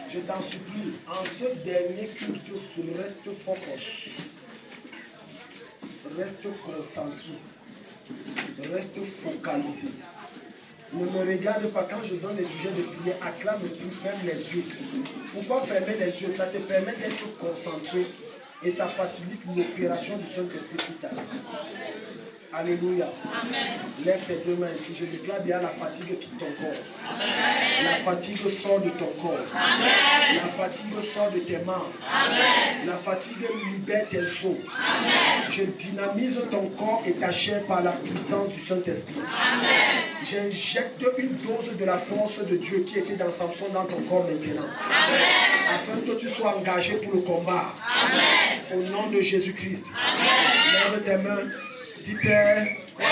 Je t'en supplie, en ce dernier culte, reste focus. Reste concentré. Reste focalisé. Ne me regarde pas quand je donne les sujets de prière. Acclame et prie, ferme les yeux. Pourquoi fermer les yeux? Ça te permet d'être concentré et ça facilite l'opération du Saint-Esprit sur ta vie. Alléluia. Amen. Lève tes deux mains ici. Je déclare bien la fatigue quitte ton corps. Amen. La fatigue sort de ton corps. Amen. La fatigue sort de tes mains. Amen. La fatigue libère tes os. Amen. Je dynamise ton corps et ta chair par la puissance du Saint-Esprit. Amen. J'injecte une dose de la force de Dieu qui était dans Samson dans ton corps maintenant. Amen. Afin que tu sois engagé pour le combat. Amen. Au nom de Jésus-Christ. Amen. Lève tes mains. Dis Père. Père.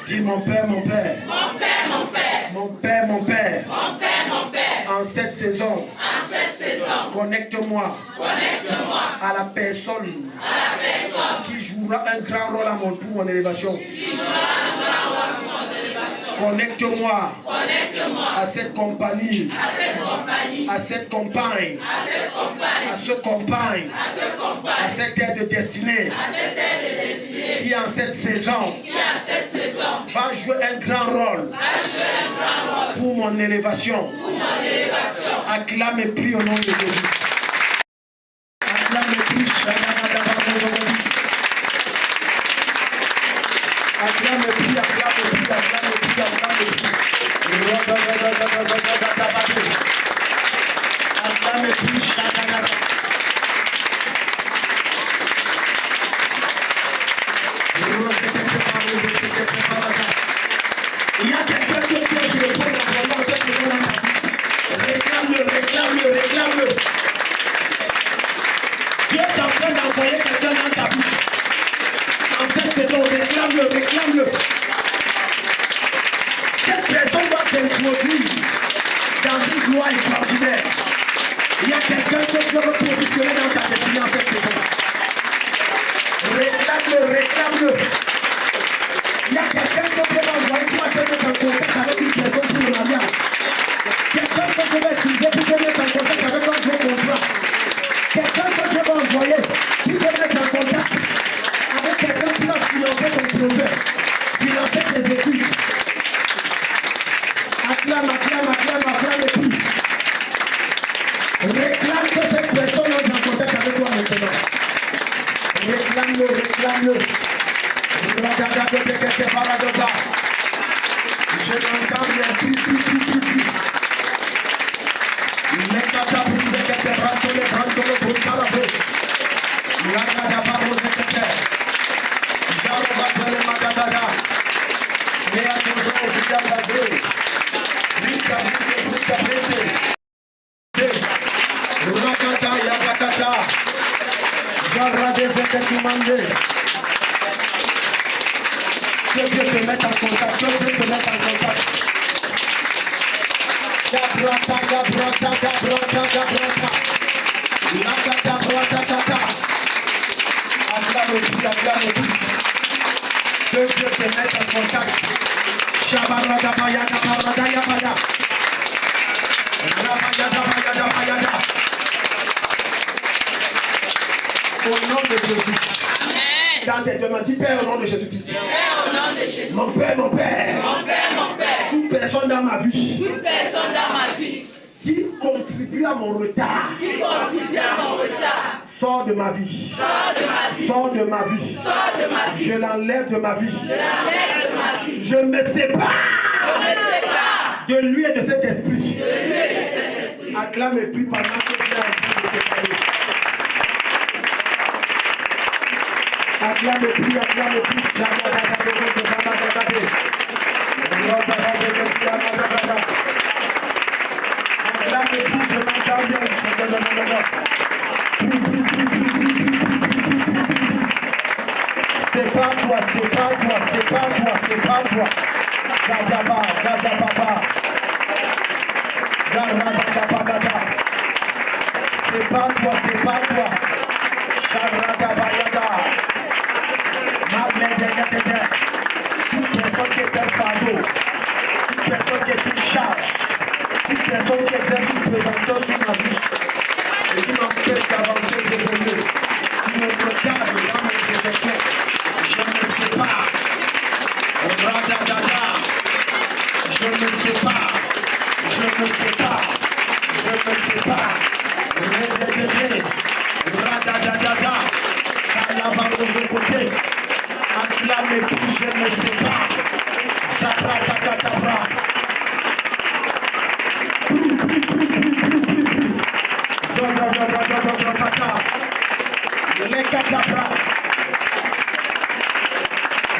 Dis mon Père, mon Père. Mon Père, mon Père. Mon Père, mon Père. Mon Père, mon Père. En cette saison. En cette saison. Connecte-moi. Connecte-moi. À la personne. À la personne. Qui jouera un grand rôle pour mon élévation. Qui jouera un grand rôle pour mon élévation. Connecte-moi. Connecte-moi. À cette compagnie. À cette compagnie. À cette compagne. À cette compagne. À ce compagne. À ce compagne. À cette aide de destinée. À cette aide de destinée. Qui en cette saison. Qui en cette saison. Va jouer un grand rôle. Va jouer un grand rôle. Pour mon élévation. Pour mon élévation. Acclame et prie au nom de Jésus. Acclame et prie. Acclame et prie, acclame et prie, acclame et prie, acclame et prie. Acclame et prie, il y a quelqu'un qui est sur le point d'envoyer en cette maison. Réclame-le, réclame-le, réclame-le. Dieu est en train d'envoyer quelqu'un dans ta bouche. En cette saison, réclame-le, réclame-le. Cette personne doit t'introduire dans une gloire extraordinaire. Il y a quelqu'un que Dieu veut positionner dans ta destinée en cette saison. Réclame-le, réclame-le. Il y a quelqu'un que Dieu va envoyer pour te mettre en contact avec une personne pour le mariage. Quelqu'un que Dieu va utiliser pour te mettre en contact avec un gros contrat. Quelqu'un que Dieu va envoyer pour te mettre en contact avec quelqu'un qui va financer ton projet, financer tes études. Acclame, acclame, acclame, acclame et prie. Réclame que cette personne entre en contact avec toi maintenant. Réclame-le, réclame-le. Je l'entends bien. Que Dieu te mette en contact, que Dieu te mette en contact. Que Dieu te mette en contact. Au nom de Jésus. Dans tes demandes, dis Père au nom de Jésus-Christ. Père au nom de Jésus. Mon Père, mon Père. Mon Père, mon Père. Toute personne dans ma vie. Toute personne dans ma vie. Qui contribue à mon retard. Qui contribue à mon retard. Sors de ma vie. Sors de ma vie. Sors de ma vie. Sors de ma vie. Je l'enlève de ma vie. Je l'enlève de ma vie. Je me sépare. Je me sépare. De lui et de cet esprit. De lui et de cet esprit. Acclame et prie pendant que tu es en train de te parler. Acclame et prie, acclame et prie. Acclame et prie, je m'entends bien. C'est pas toi, c'est pas toi, c'est pas toi, c'est pas toi. Gadaba, gadababa. Gadababa. C'est pas toi, c'est pas toi. Gadababa. Toute personne qui est un fardeau, toute personne qui est une charge, toute personne qui exerce une présentation sur ma vie, me sépare. Radadadada. Kalava de mon côté. Acclame et prie, je me sépare. Zapratatata.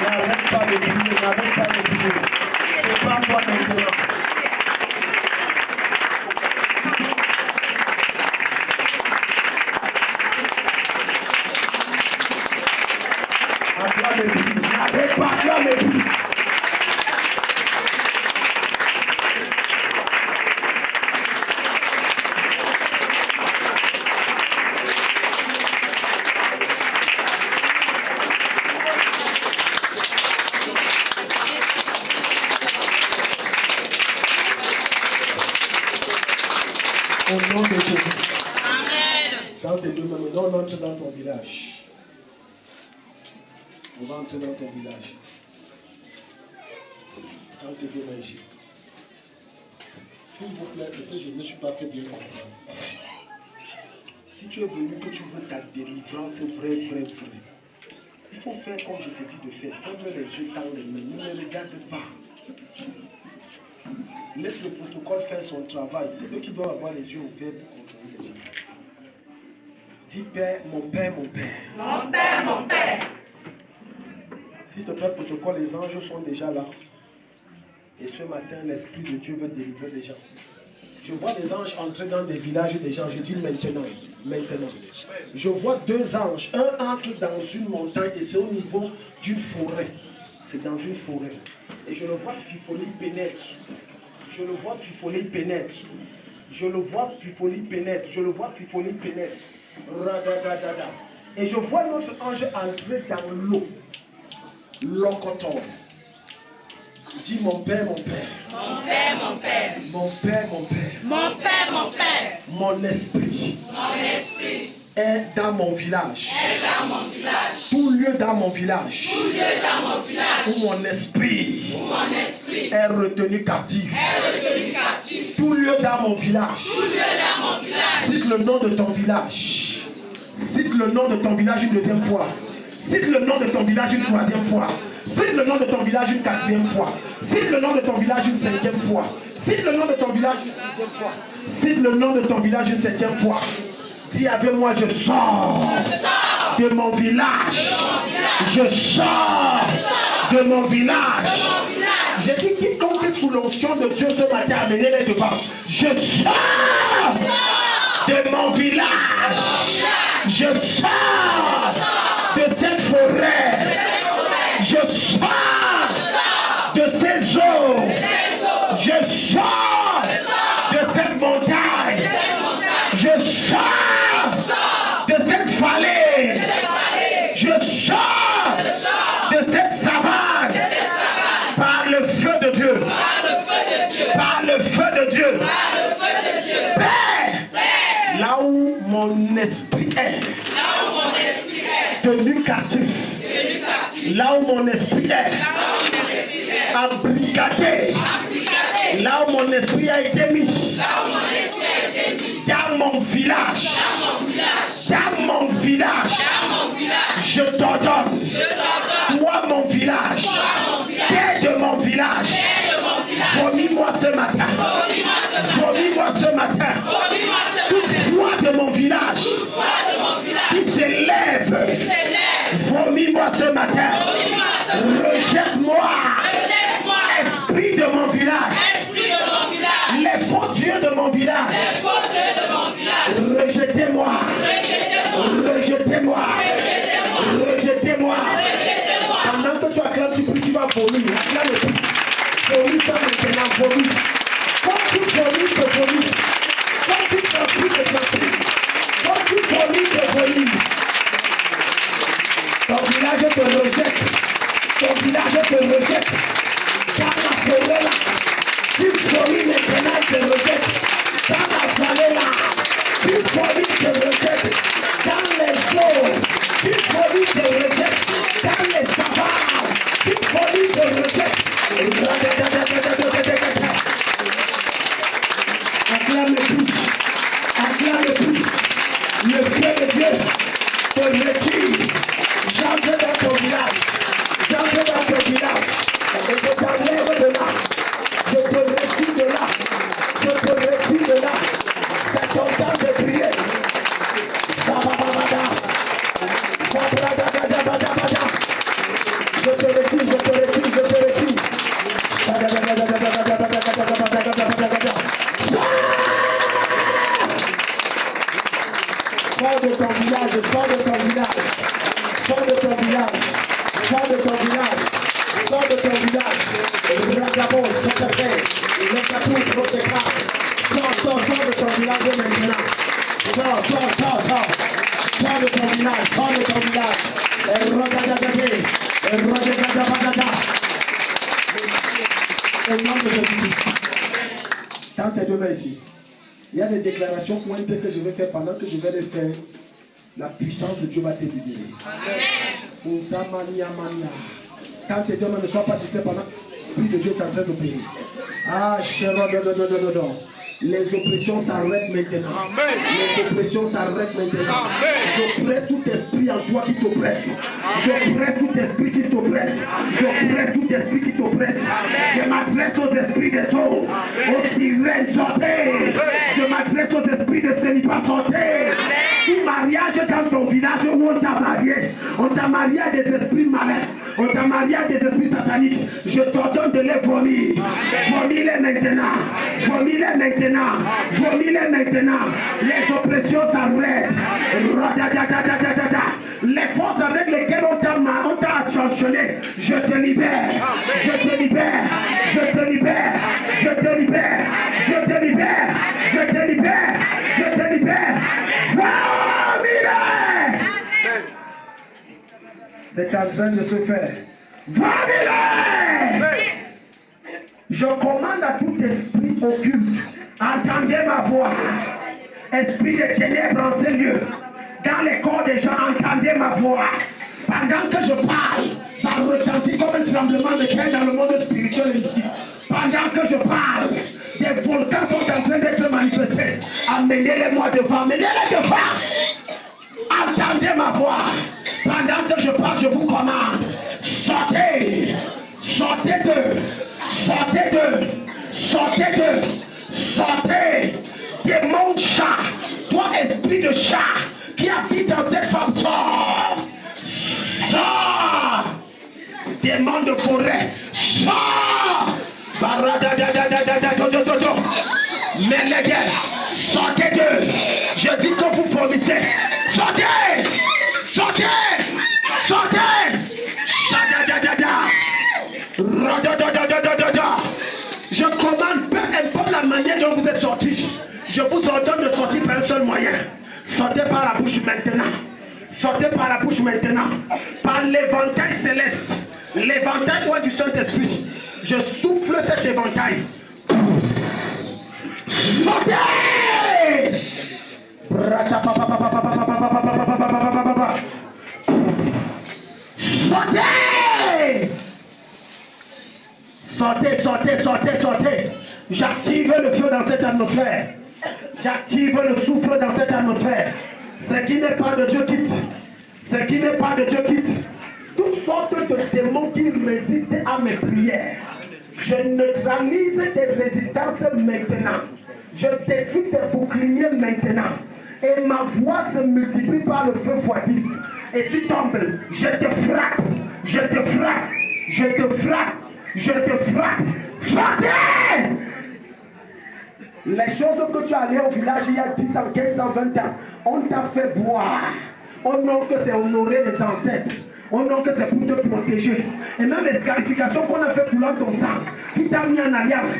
N'arrête pas de prier, n'arrête pas de prier. Prépare-toi maintenant. Acclame et prie, n'arrête pas, acclame et prie. Au nom de Jésus. Amen. Dans tes deux mains, on entre dans ton village. On va entrer dans ton village. Dans tes deux mains ici. S'il vous plaît, peut-être je ne me suis pas fait bien comprendre. Si tu es venu que tu veux ta délivrance vraie, il faut faire comme je te dis de faire. Ferme les yeux, tends les mains, ne les regarde pas. Laisse le protocole faire son travail. C'est eux qui doivent avoir les yeux ouverts pour contrôler les gens. Dis Père, mon Père, mon Père. Mon Père, mon Père. S'il te plaît, protocole, les anges sont déjà là. Et ce matin, l'Esprit de Dieu veut délivrer les gens. Je vois des anges entrer dans des villages des gens. Je dis maintenant. Je vois deux anges. Un entre dans une montagne et c'est au niveau d'une forêt. C'est dans une forêt. Et je le vois pifoler, pénètre. Je le vois pifoler, pénètre. Je le vois pifoler, pénètre. Je le vois pifoler, pénètre. Radadadada. Et je vois notre ange entrer dans l'eau. Locoton. Dis mon Père, mon Père. Mon Père, mon Père. Mon Père, mon Père. Mon Père, mon Père. Mon esprit. Mon esprit. Est dans mon village. Est dans mon village. Tout lieu dans mon village. Tout lieu dans mon village. Où mon esprit. Où mon esprit. Est retenu captif. Est retenu captif. Tout lieu dans mon village. Tout lieu dans mon village. Cite le nom de ton village. Cite le nom de ton village une deuxième fois. Cite le nom de ton village une troisième fois. Cite le nom de ton village une quatrième fois. Cite le nom de ton village une cinquième fois. Cite le nom de ton village une sixième fois. Cite le nom de ton village une septième fois. Dis avec moi, je sors de mon village. Je sors de mon village. J'ai dit quiconque est sous l'onction de Dieu ce matin, amenez-les devant. Je sors de mon village. Je sors de cette forêt. Je sors de ces eaux. Je sors de cette montagne. Je sors de cette vallée. Je sors de cette savane. Par le feu de Dieu. Par le feu de Dieu. Père, là où mon esprit est tenu captif. Là où mon esprit est embrigadé. Là où mon esprit a été mis. Dans mon village. Dans mon village. Je t'ordonne. Toi mon village. Terre de mon village. Vomis-moi ce matin. Vomis-moi ce matin. Toute voix de mon village qui s'élève. Vomis-moi ce matin. Rejette-moi. Esprit de mon village. Les faux dieux de mon village. Rejetez-moi. Rejetez-moi. Rejetez-moi. Pendant que tu acclames, tu pries, tu vas vomir. Acclame le prix. Vomir ça maintenant, vomir. Quand tu vomis, tu vomis. Quand tu transpires, tu transpires. Quand tu vomis, tu vomis. Ton village te rejette. Ton village te rejette. Dans la forêt là. Tu vomis maintenant, te rejette. Dans la vallée là. Tu vomis, te rejette. Dans les eaux. Tu vomis, te rejette. Dans les savanes. Tu vomis, te rejette. Acclame le prix. cela le plus. Le feu de Dieu te retire. J'entre dans ton village. J'entre dans ton village. Et je t'enlève de là. Je te retire de là. Je te retire de là. C'est ton temps de prier. Je te retire, je te retire, je te retire. Sors de ton village, sors de ton village, sors de ton village, sors de ton village, sors de ton village. Regardons, c'est fait. Le catou, votre cas. Sors de ton village maintenant. Sors de ton village, sors de ton village. Au nom de Jésus. Dans tes deux mains ici. Il y a des déclarations pointues que je vais faire pendant que je vais les faire. La puissance de Dieu va te libérer. Amen. Quand tes deux mains ne soient pas distraits pendant que l'Esprit de Dieu est en train d'opérer. Ah, les oppressions s'arrêtent maintenant. Amen. Les oppressions s'arrêtent maintenant. Amen. Je presse tout esprit en toi qui t'oppresse. Je presse tout esprit qui t'oppresse. Je presse tout esprit qui t'oppresse. Je m'adresse aux esprits des eaux. Aux sirènes, sortez. Je m'adresse aux esprits de célibat, sortez. Tout mariage dans ton village où on t'a marié. On t'a marié à des esprits malins. On t'a marié à des esprits sataniques. Je t'ordonne de les vomir. Vomis-les maintenant. Vomis-les maintenant. Vomis-les maintenant. Les oppressions s'arrêtent. Les forces avec lesquelles on t'a sanctionné, je te libère. Je te libère. Je te libère. Je te libère. Je te libère. Je te libère. Je te libère. Vomis-les. C'est en train de se faire. Vomis-les. Je commande à tout esprit occulte, entendez ma voix. Esprit de ténèbres en ce lieu, dans les corps des gens, entendez ma voix. Pendant que je parle, ça retentit comme un tremblement de terre dans le monde spirituel et mystique. Pendant que je parle, des volcans sont en train d'être manifestés. Amenez-les-moi devant, amenez-les devant. Entendez ma voix. Pendant que je parle, je vous commande. Sortez. Sortez d'eux. Sortez d'eux. Sortez d'eux. Sortez. Démon de chat. Toi, esprit de chat qui habite dans cette femme, sors. Sors. Démon de forêt. Sors. Mais les gars, sortez d'eux. Je dis que vous vomissez. Sortez. Sortez. Sortez. Je commande, peu importe la manière dont vous êtes sortis, je vous ordonne de sortir par un seul moyen. Sortez par la bouche maintenant. Sortez par la bouche maintenant. Par l'éventail céleste. L'éventail du Saint-Esprit. Je souffle cet éventail. Sortez! Sortez! Sortez, sortez, sortez, sortez. J'active le feu dans cette atmosphère. J'active le souffle dans cette atmosphère. Ce qui n'est pas de Dieu quitte. Ce qui n'est pas de Dieu quitte. Toutes sortes de démons qui résistent à mes prières. Je neutralise tes résistances maintenant. Je détruis tes boucliers maintenant. Et ma voix se multiplie par le feu x10. Et tu tombes. Je te frappe. Je te frappe. Je te frappe. Je te frappe. Sortez! Les choses que tu allais au village il y a 10 ans, 15 ans, 20 ans, on t'a fait boire. On nom que c'est honorer les ancêtres. On nom que c'est pour te protéger. Et même les qualifications qu'on a fait coulant ton sang, qui t'a mis en alliance.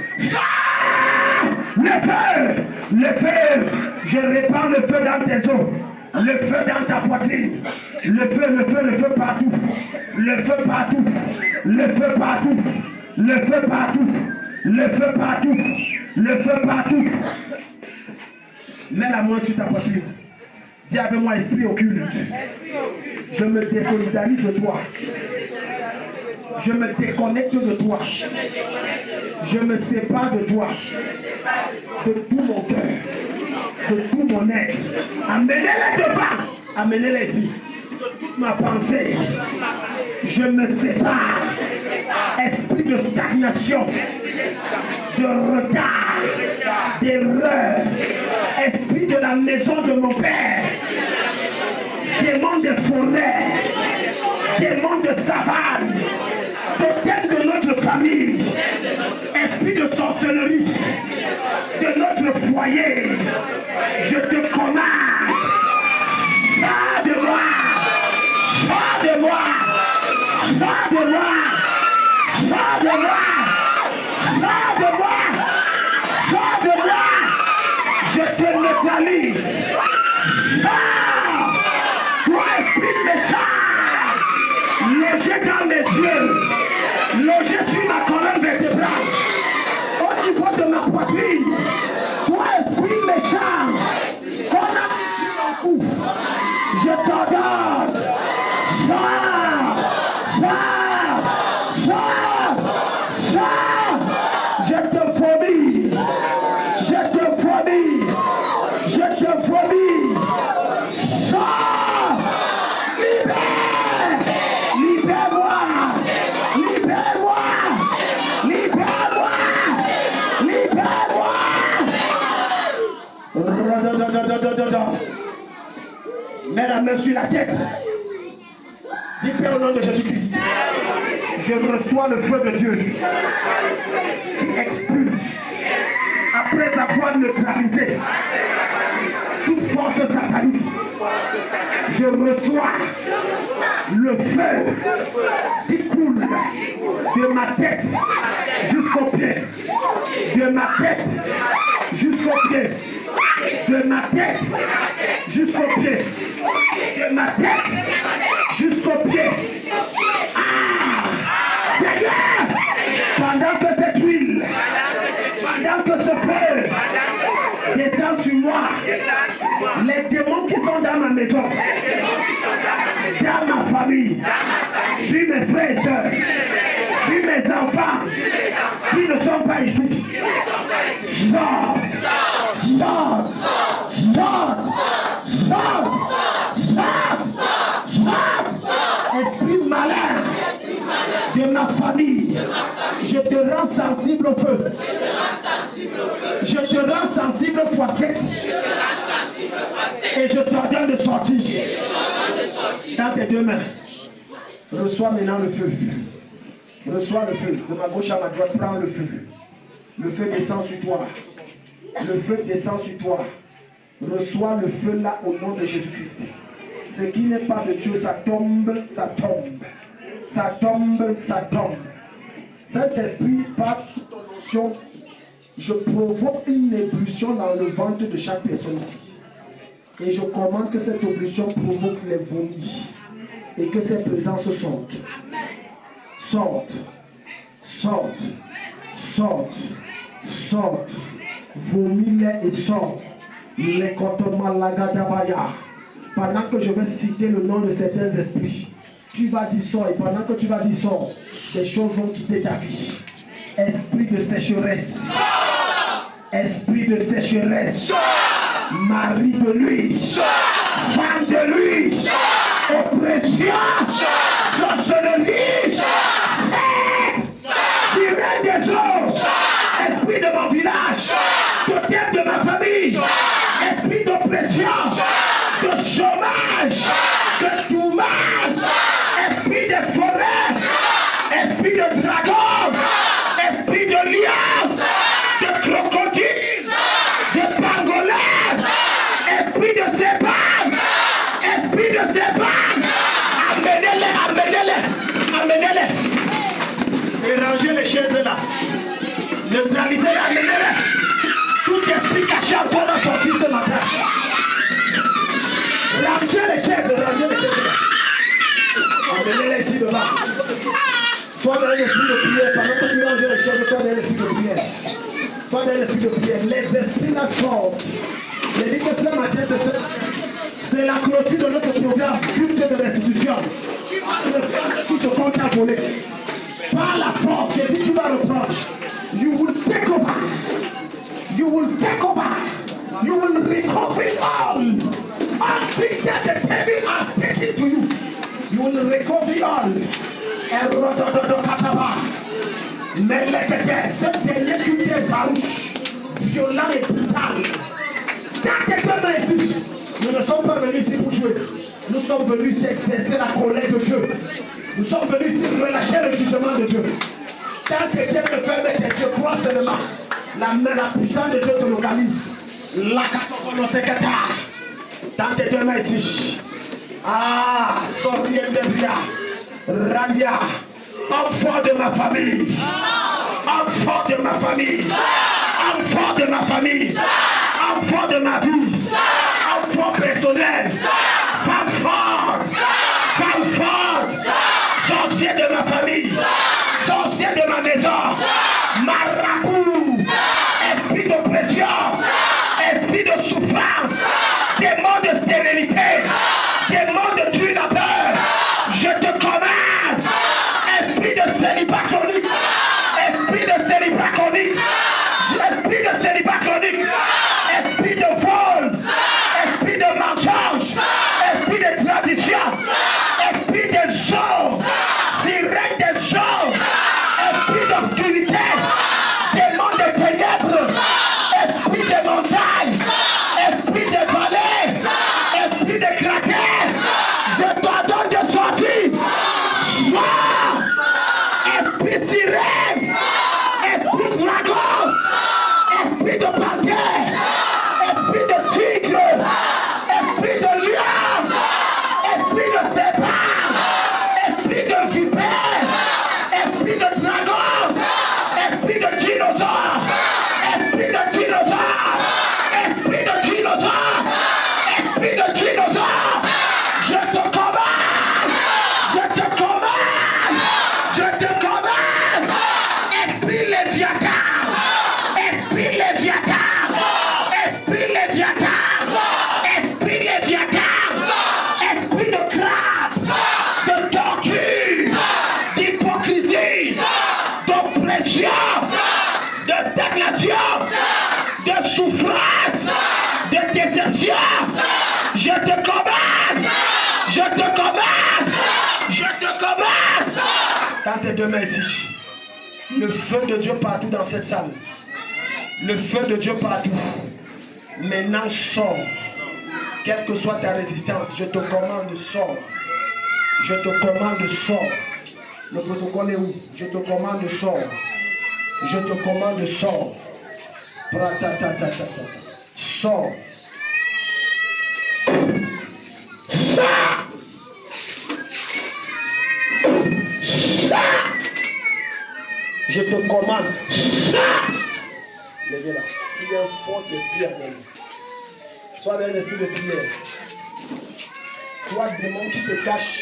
Le feu! Le feu! Je répands le feu dans tes os. Le feu dans ta poitrine. Le feu, le feu, le feu partout. Le feu partout. Le feu partout. Le feu partout. Le feu partout. Le feu partout. Mets la main sur ta poitrine. Dis avec moi, esprit occulte. Je me désolidarise de toi. Je me déconnecte de toi. Je me sépare de toi. De tout mon cœur. de tout mon être. Amenez-les devant, amenez-les ici. De toute ma pensée, je me sépare. Esprit de stagnation, de retard, d'erreur, esprit de la maison de mon père, démon de forêt, démon de savane, totem de notre famille, esprit de sorcellerie, de notre foyer, je te commande, sors de moi, sors de moi, sors de moi, sors de moi, sors de moi, sors de moi, je te neutralise, sors, toi esprit méchant, logé dans mes yeux, logé sur ma colonne vertébrale, au niveau de ma poitrine, toi esprit méchant, qu'on a mis sur mon cou, je t'ordonne, sors, sors, sors, sors, je te fournis, je te fournis, je te fournis, sors, libère, libère-moi, libère-moi, libère-moi, libère-moi. Mets la main sur la tête. Dis Père au nom de Jésus-Christ. Je reçois le feu de Dieu qui expulse après avoir neutralisé toute force satanique. Je reçois le feu qui coule de ma tête jusqu'au pied, de ma tête jusqu'au pied, de ma tête jusqu'au pied, de ma tête jusqu'au pied. Ah! Seigneur, pendant que cette huile, pendant que ce feu descend sur moi, les démons qui sont dans ma maison, dans ma famille, sur mes frères et sœurs, sur mes enfants qui ne sont pas ici, sors, sors, sors, sors, sors, esprit malin de ma famille, je te rends sensible au feu. Je te rends sensible fois 7. Et je t'ordonne de sortir. Dans tes deux mains. Reçois maintenant le feu. Reçois le feu. De ma gauche à ma droite, prends le feu. Le feu descend sur toi. Le feu descend sur toi. Reçois le feu là au nom de Jésus-Christ. Ce qui n'est pas de Dieu, ça tombe, ça tombe. Ça tombe, ça tombe. Saint-Esprit, par ton onction, je provoque une ébullition dans le ventre de chaque personne ici. Et je commande que cette ébullition provoque les vomis. Et que ces présences sortent. Sortent. Sortent. Sortent. Sortent. Vomis-les et sortent. Les cotonnements lagadabaya. Pendant que je vais citer le nom de certains esprits, tu vas dire sort. Et pendant que tu vas dire sort, des choses vont quitter ta vie. Esprit de sécheresse. Esprit de sécheresse. Mari de lui. Femme de lui. Oppression. Sorcellerie. Sexe. Du règne des eaux. Esprit de mon village. Totem de ma famille. Esprit d'oppression. De chômage. De dommage. Esprit de forêt. Esprit de dragon. Esprit de liance. De crocodile. De pangolin. Esprit de sépare. Esprit de sépare. Amenez-les, amenez-les, amenez-les. Et rangez les chaises là. Neutralisez-les, amenez-les. Tout esprit caché en toi va sortir ce matin. Rangez les chaises là. Amenez-les ici devant. Soit dans l'esprit de prière, pendant que tu ranges les chaises, soit dans l'esprit de prière. Soit dans l'esprit de prière. Les esprits là sortent. J'ai dit que ce matin, c'est la clôture de notre programme, culte de restitution. Tout ce qu'on t'a volé. Par la force, j'ai dit tu vas reprendre. You will take over. You will take over. You will recover all things that the devil has taken to you. You will recover all. Mais ce dernier culte farouche, violent et brutal. Nous ne sommes pas venus ici pour jouer. Nous sommes venus ici exercer la colère de Dieu. Nous sommes venus ici pour relâcher le jugement de Dieu. Tant que Dieu ne fait mettre Dieu, crois seulement. La puissance de Dieu te localise. La cataconosecata. Dans tes deux mains ici. Ah, sorcier de Bia. Radia. Enfant de ma famille. Enfant de ma famille. Enfant de ma famille. Enfant de ma vie. Enfant personnel. Femme force. Femme force. Sorcier de ma famille. Sorcier de ma maison. Marabout. Esprit d'oppression. Esprit de souffrance. Démon de stérilité. Démon de tuer la peur. Je te commence. Esprit de célibat chronique. Esprit de célibat chronique. Esprit de célibat chronique. Esprit de vol. Esprit de mensonge. Esprit de tradition. Esprit de sort. Direct de sort. Esprit d'obscurité. Démon de ténèbres. Esprit de montagne. Esprit de vallée. Esprit de cratère. Je t'ordonne de sortir. Esprit sirène. Esprit dragon. Esprit de panthère. Esprit de tigre. Esprit de lion. Esprit de serpent. Esprit de vipère. Esprit de dragon. Esprit de dinosaure. Esprit de dinosaure. Esprit de dinosaure. Esprit de dinosaure. Je te commande. Je te commande. Je te commande. Esprit léviathan. Esprit léviathan. Esprit léviathan. Esprit léviathan. Esprit de grâce. De torture. D'hypocrisie. D'oppression. De stagnation. De souffrance. De déception. Je te commande. Je te commande. Je te commande. Dans tes deux mains ici. Le feu de Dieu partout dans cette salle. Le feu de Dieu partout. Maintenant sors. Quelle que soit ta résistance, je te commande sors. Je te commande sors. Le protocole est où? Je te commande sors. Je te commande sors. Sors. Je te commande. Levez-la. Il y a un fort esprit avec nous. Sois dans l'esprit de prière. Toi, démon qui te cache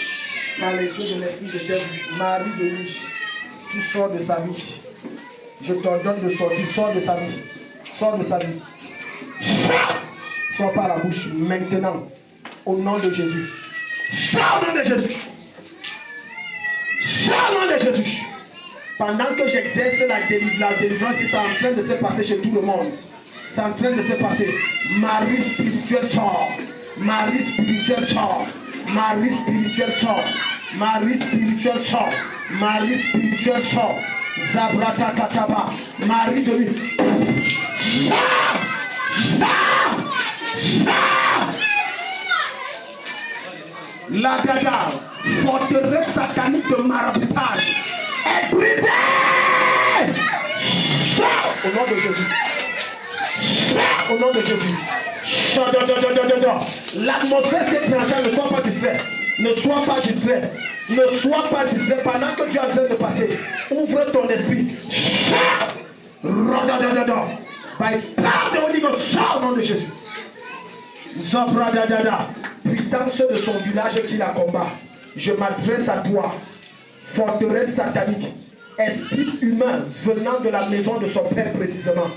dans les yeux de l'esprit de Dieu, Marie de lui, tu sors de sa vie. Je t'ordonne de sortir. Sors de sa vie. Sors de sa vie. Sors par la bouche maintenant. Au nom de Jésus. Sors au nom de Jésus. Sors au nom de Jésus. Pendant que j'exerce la délivrance, c'est en train de se passer chez tout le monde. C'est en train de se passer. Marie spirituelle sort. Marie spirituelle sort. Marie spirituelle sort. Marie spirituelle sort. Marie spirituelle sort. Zabrata Kataba. Marie de lui. Sort. Sort. Sort. La dada, forteresse satanique de maraboutage est brisée. Sors au nom de Jésus. Sors au nom de Jésus. L'atmosphère s'est tranchée, ne sois pas distrait. Ne sois pas distrait. Ne sois pas distrait. Pendant que tu es en train de passer, ouvre ton esprit. Sors. By power de Holy Ghost, sors au nom de Jésus. Zobradadada, puissance de son village qui la combat. Je m'adresse à toi, forteresse satanique, esprit humain venant de la maison de son père précisément.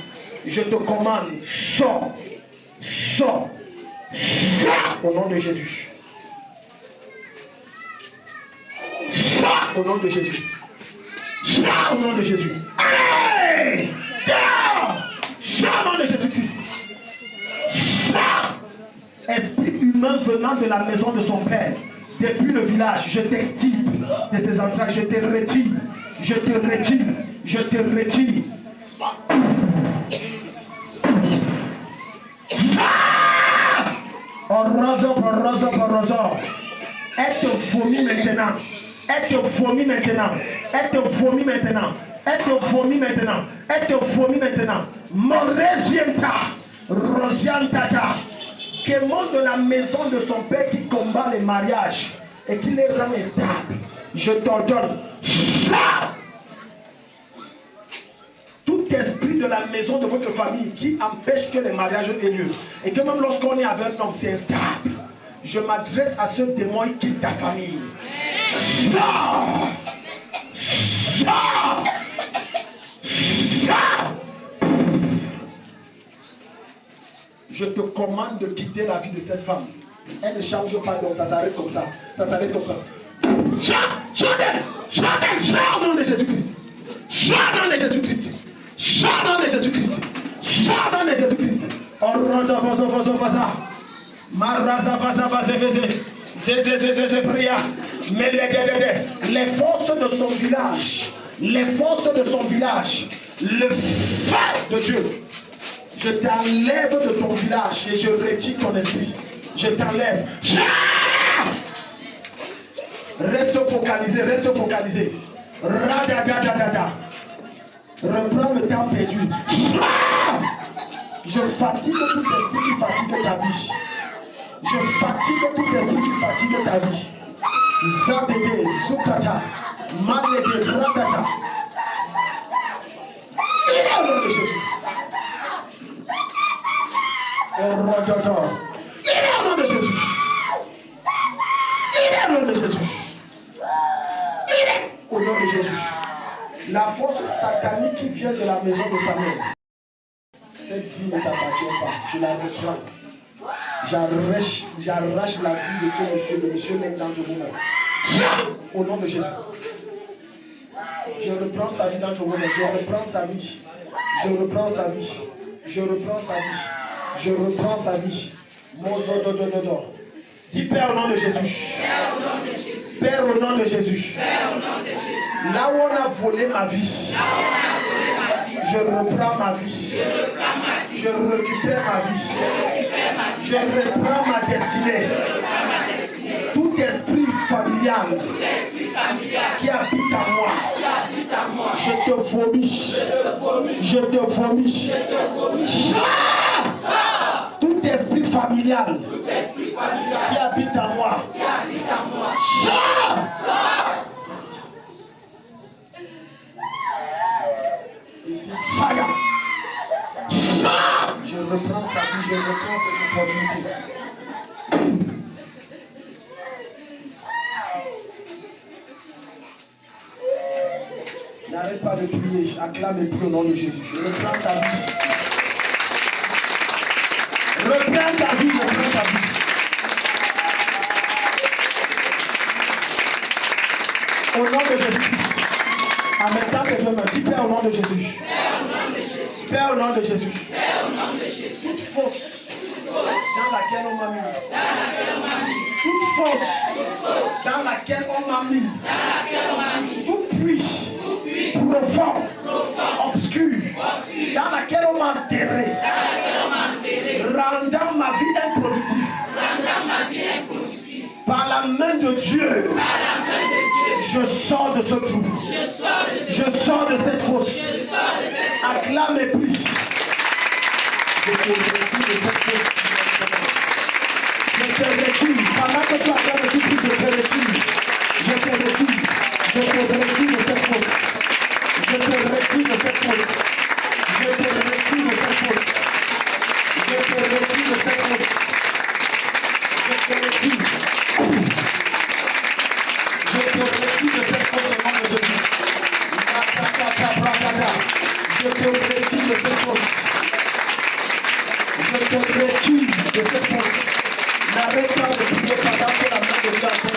Je te commande, sors, sors, sors au nom de Jésus. Sors au nom de Jésus. Sors au nom de Jésus. Allez, sors, sors au nom de Jésus-Christ. Sors! Esprit humain venant de la maison de son père, depuis le village, je t'extirpe de ses entrailles, je te retire, je te retire, je te retire. Elle te vomit maintenant. Elle te vomit maintenant. Elle te vomit maintenant. Elle te vomit maintenant. Elle te vomit maintenant. Morezienta, Rosiantata, que monte de la maison de son père qui combat les mariages et qui les rend instables. Je t'ordonne. Tout esprit de la maison de votre famille qui empêche que les mariages aient lieu et que même lorsqu'on est avec un homme, c'est instable. Je m'adresse à ce démon qui quitte ta famille. Sors! Sors! Sors! Je te commande de quitter la vie de cette femme. Elle ne change pas, donc ça s'arrête comme ça. Ça s'arrête comme ça. Sors! Sors d'elle! Sors d'elle! Sors au nom de Jésus-Christ! Sors au nom de Jésus-Christ! Sors au nom de Jésus-Christ! Sors au nom de Jésus-Christ! Les forces de son village, les forces de son village, le feu de Dieu, je t'enlève de ton village et je retire ton esprit. Je t'enlève. Reste focalisé, reste focalisé. Radadadadada. Reprends le temps perdu. Je fatigue tout esprit qui fatigue ta vie. Je fatigue tout esprit qui fatigue ta vie. Zadede, Zukata, Manede, Bradata. Il est au nom de Jésus. Il est au nom de Jésus. Il est au nom de Jésus. Il est au nom de Jésus. La force satanique qui vient de la maison de sa mère. Cette vie ne t'appartient pas. Je la reprends. J'arrache la vie de ce monsieur, le monsieur même dans le moment. Au nom de Jésus. Je reprends sa vie dans le moment. Je reprends sa vie. Je reprends sa vie. Je reprends sa vie. Je reprends sa vie. Dis Père au nom de Jésus. Père au nom de Jésus. Là où on a volé ma vie. Je reprends ma vie. Je récupère ma vie. Je reprends ma destinée. Tout esprit familial qui habite en moi, je te vomis. Je te vomis. Tout esprit familial qui habite en moi, sors! Fire! Sors! Je reprends sa vie, je reprends cette opportunité. N'arrête pas de prier, acclame et prie au nom de Jésus. Je reprends ta vie. Reprends ta vie, reprends ta vie. Au nom de Jésus. En même temps que je me dis, Père au nom de Jésus. Père au nom de Jésus. Toute fausse dans laquelle on m'a mis. Toute fausse dans laquelle on m'a mis. Tout puits profond, obscur, dans laquelle on m'a enterré. Rendant ma vie improductive. Par la main de Dieu, je sors de ce trou. Je sors de cette fosse. Acclame et prie. Je te retire de cette fosse. Je te retire. Pendant que tu acclames et tu pries, je te retire. Je te retire. Je te retire de cette fosse. Je te retire de cette fosse. Je te retire de cette fosse. Je te retire de cette fosse. Je te retire. Je te retire de cette fosse au nom de Jésus. Je te retire de cette fosse. Je te retire de cette fosse. N'arrête pas de prier pendant que la main de Dieu a fait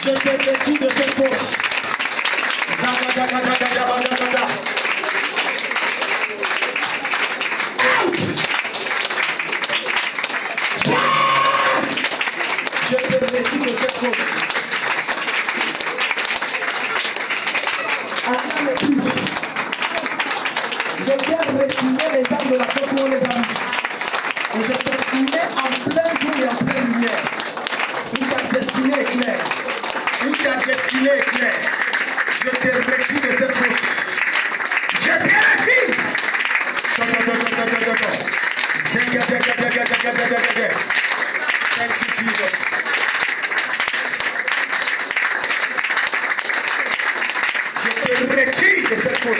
Je te retire de cette force. Je te retire de cette force. Acclame le prix. Je viens de retirer les âmes de la porte pour les amis. Et je te destinais en plein jour et en pleine lumière. Où ta destinée est claire. Où ta destinée est claire. Je te retire de cette force. Je te retire. Thank you, Jesus. Je te retire de cette force.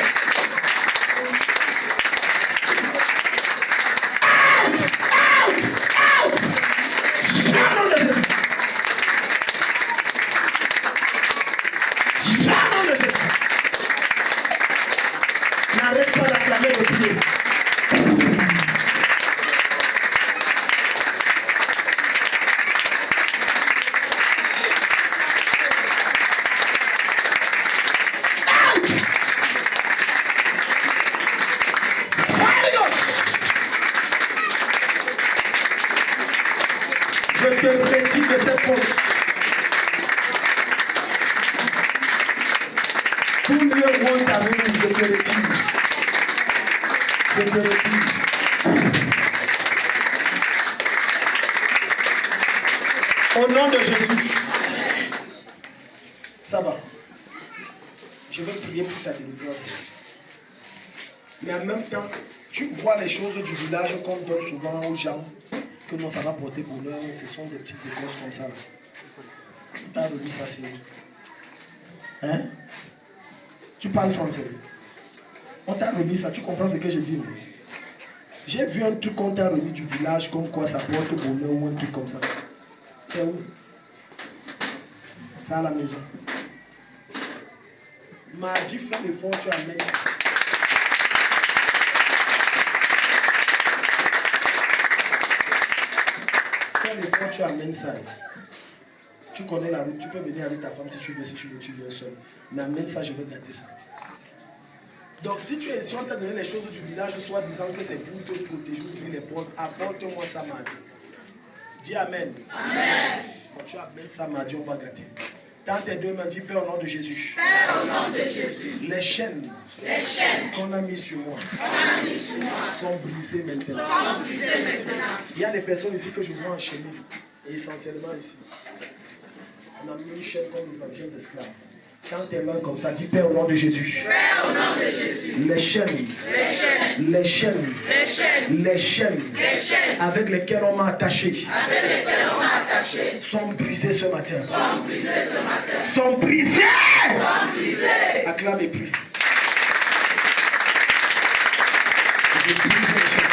N'arrête pas d'acclamer le pied. Je te retire de cette force. Tout lieu où on t'amène, je te retire. Je te retire. Au nom de Jésus. Ça va. Je vais prier pour ta délivrance. Mais en même temps, tu vois les choses du village qu'on donne souvent aux gens, que non, ça va porter bonheur, ce sont des petites dépenses comme ça. Là. Tu t'as remis ça, c'est... Hein? Tu parles français. On t'a remis ça, tu comprends ce que je dis? J'ai vu un truc qu'on t'a remis du village, comme quoi ça porte bonheur ou un truc comme ça. C'est où? C'est à la maison. Mardi, fais l'effort, tu amènes. Fais l'effort, tu amènes ça. Tu connais la route, tu peux venir avec ta femme si tu veux, tu viens seul. Mais amène ça, je vais gâter ça. Donc si tu es ici, on t'a donné les choses du village, soit disant que c'est pour te protéger, ouvrir les portes, apporte-moi ça mardi. Dis Amen. Amen. Quand tu amènes ça mardi, on va gâter. Dans tes deux mains, dis Père au nom de Jésus. Père, au nom de Jésus. Les chaînes qu'on a mis sur moi, sont brisées maintenant. Il y a des personnes ici que je vois enchaînées, essentiellement ici. On a mis une chaîne comme les anciens esclaves. Dans tes mains comme ça, dis Père au nom de Jésus. Père, au nom de Jésus. Les chaînes avec lesquelles on m'a attaché sont brisées ce matin. Sont brisées. Acclame et prie. Je brise les chaînes.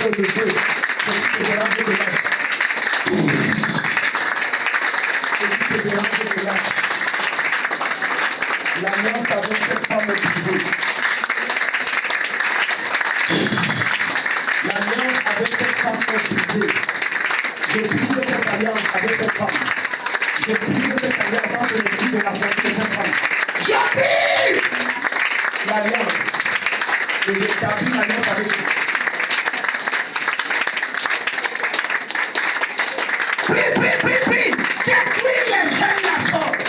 feu de Dieu. Ce qui te dérange de lâche. Ce qui te dérange de lâche. L'alliance avec cette femme est brisée. L'alliance avec cette femme est brisée. Je brise cette alliance avec cette femme. Je brise cette alliance entre l'esprit de la famille de cette femme. Je brise l'alliance. Et j'établis l'alliance avec vous. Prie. Détruis les chaînes la porte.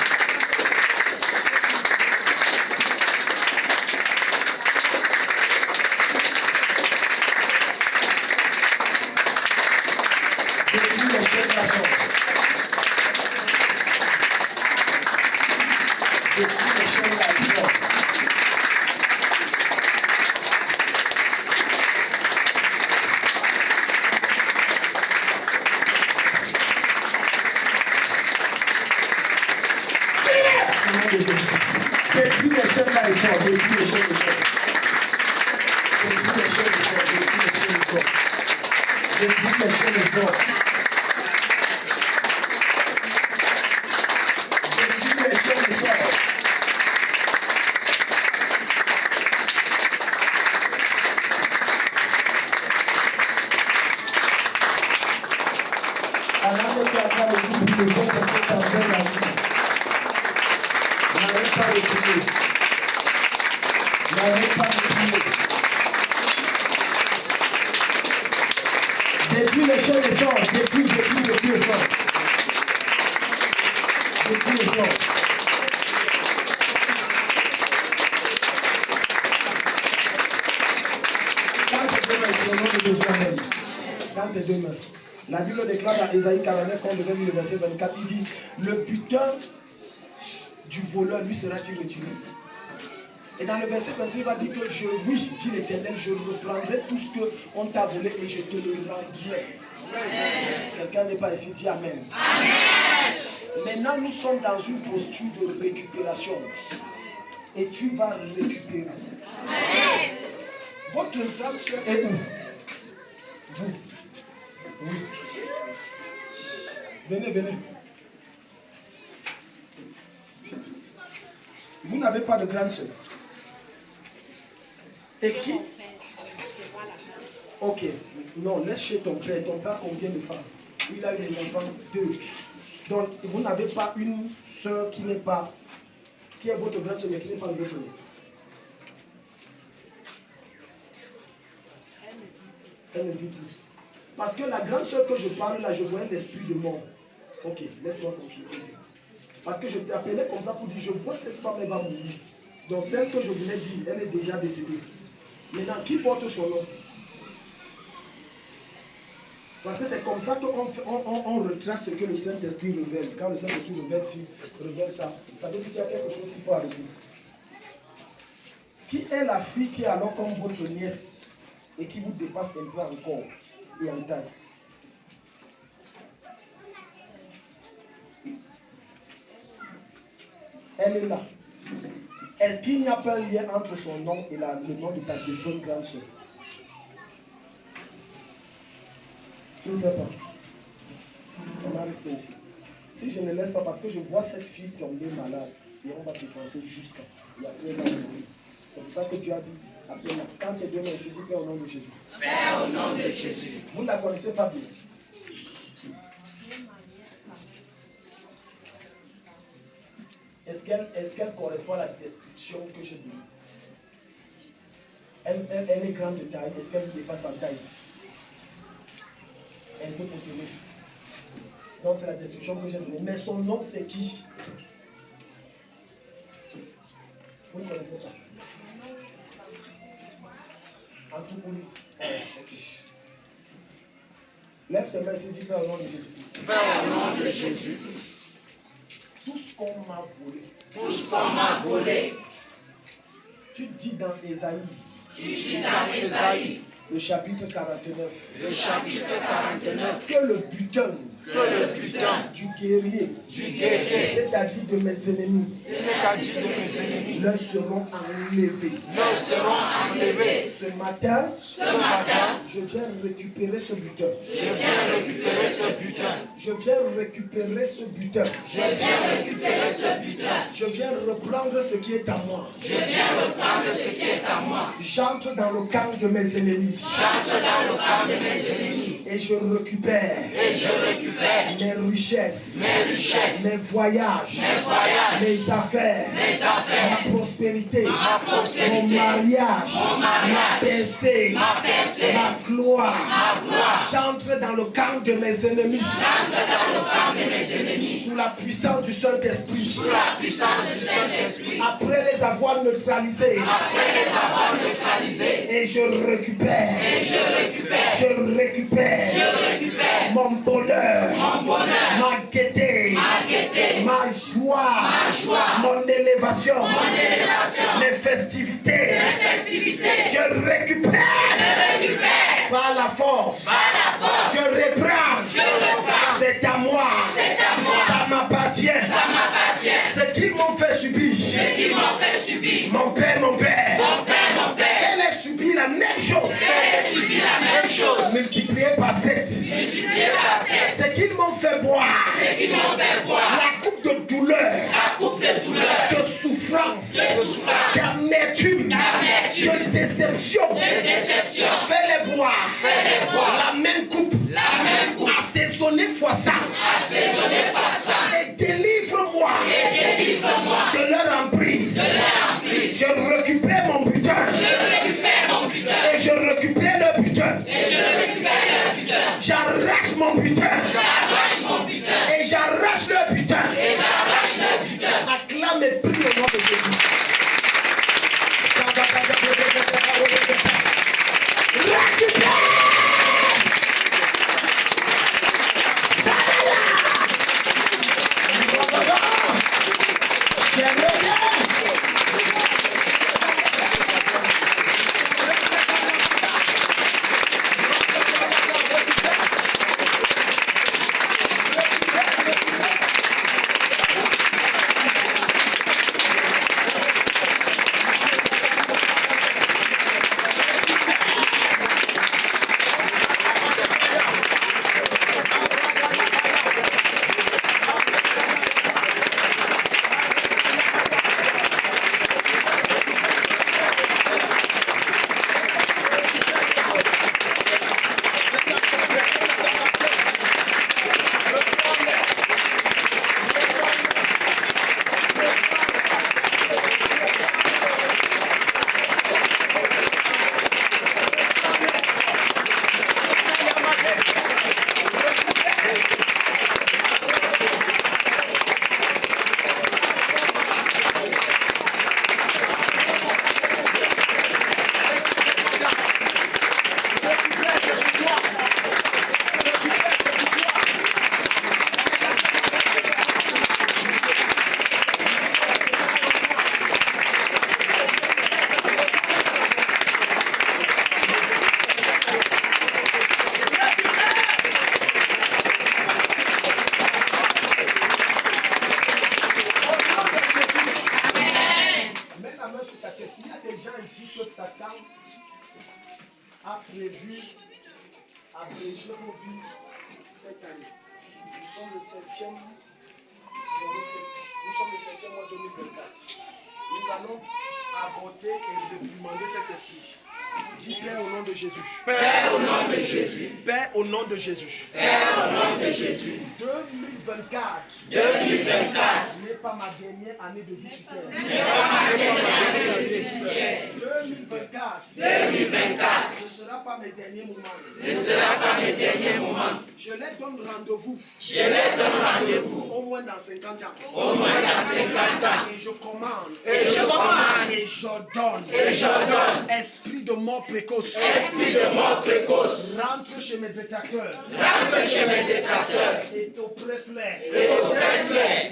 Détruis les chaînes la porte. Détruis les chaînes la porte. Détruis les chaînes là et sort. Détruis les chaînes et sort. Détruis les chaînes et sort. Détruis les chaînes et sort. Détruis les chaînes et sort. Alors que tu as pas le coup de bon parce que tu as fait la vie. N'arrête pas de prier. N'arrête pas de prier. Détruis les chaînes et sort. Détruis et sort. Détruis et sort. Quand tes deux mains, c'est au nom de Dieu même. Quand tes deux mains. La Bible déclare dans Ésaïe 49, quand on devait lire le verset 24, il dit, le butin du voleur lui sera-t-il retiré? Et dans le verset 26, il va dire que oui, dit l'Éternel, je reprendrai tout ce qu'on t'a volé et je te le rendrai. Quelqu'un n'est pas ici, dit Amen. Amen. Maintenant, nous sommes dans une posture de récupération. Et tu vas récupérer. Amen. Votre grande soeur est où? Vous. Oui. Venez. Vous n'avez pas de grande soeur. Et qui? Ok. Non, laisse chez ton père. Ton père combien de femmes? Il a eu des enfants, 2. Donc, vous n'avez pas une soeur qui n'est pas, qui est votre grande soeur, mais qui n'est pas de votre nom. Elle ne vit plus. Parce que la grande soeur que je parle là, je vois un esprit de mort. Ok, laisse-moi continuer. Parce que je t'appelais comme ça pour dire, je vois cette femme, elle va mourir. Donc celle que je voulais dire, elle est déjà décédée. Maintenant, qui porte son nom? Parce que c'est comme ça qu'on retrace ce que le Saint-Esprit révèle. Quand le Saint-Esprit révèle ça, ça veut dire qu'il y a quelque chose qu'il faut arrêter. Qui est la fille qui est alors comme votre nièce et qui vous dépasse un peu encore et en taille? Elle est là. Est-ce qu'il n'y a pas un lien entre son nom et le nom de ta deuxième grande soeur? Je ne sais pas. On va rester ici. Si je ne laisse pas, parce que je vois cette fille tomber malade, et on va dépenser jusqu'à. C'est pour ça que Dieu a dit, appelle-la. Quand tes deux mains ici, dis Père au nom de Jésus. Père au nom de Jésus. Vous ne la connaissez pas bien. Est-ce qu'elle correspond à la description que j'ai donnée? Elle est grande de taille. Est-ce qu'elle dépasse en taille? Elle peut contenir. Donc c'est la description que j'ai donnée. Mais son nom c'est qui? Vous ne connaissez pas. Anthropologie. Okay. Lève tes mains ici, dis Père au nom de Jésus. Père au nom de Jésus. Tout ce qu'on m'a volé. Tout ce qu'on m'a volé. Tu dis dans Ésaïe. Tu dis dans Ésaïe. Le chapitre 49. Le chapitre 49. Que le butin. du guerrier, c'est-à-dire de mes ennemis, leur seront enlevés. Ce matin, je viens récupérer ce butin. Je viens récupérer Je viens reprendre ce qui est à moi. J'entre dans le camp de mes ennemis. Et je récupère mes richesses, mes voyages, mes affaires, ma prospérité, mon mariage, ma percée, ma gloire. J'entre dans le camp de mes ennemis. Sous la puissance du Saint-Esprit. Après les avoir neutralisés. Et je récupère mon bonheur, ma gaieté, ma joie, mon élévation, mes festivités. Je récupère par la force. Je reprends. C'est à moi. Ça m'appartient. Ce qu'ils m'ont fait subir. Mon père. Elle a subi la même chose. Multiplié par 7. Ce qu'ils m'ont fait boire. La coupe de douleur. De souffrance. D'amertume. De déception. Fais-les boire. La même coupe. Assaisonnée fois ça. Et délivre-moi. De leur emprise. Je récupère mon butin. Et je récupère le butin. J'arrache mon butin. Et j'arrache le butin. Acclame et prie au nom de Jésus. abréger vos vies cette année. Nous sommes le 7e mois 2024. Nous allons aborder et réprimander cet esprit. Dis Père au nom de Jésus. Père au nom de Jésus. Père au nom de Jésus. Père au nom de Jésus. 2024 n'est pas ma dernière année de vie sur terre. 2024 ne sera pas mes derniers moments. Je les donne rendez-vous. Au moins dans 50 ans. Et je commande. Et j'ordonne. Esprit de mort précoce. Rentre chez mes détracteurs. Et oppresse-les.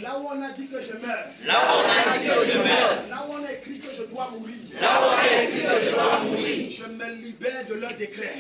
Là où on a dit que je meurs. Là où on a écrit que je dois mourir. Je me libère de leurs décrets.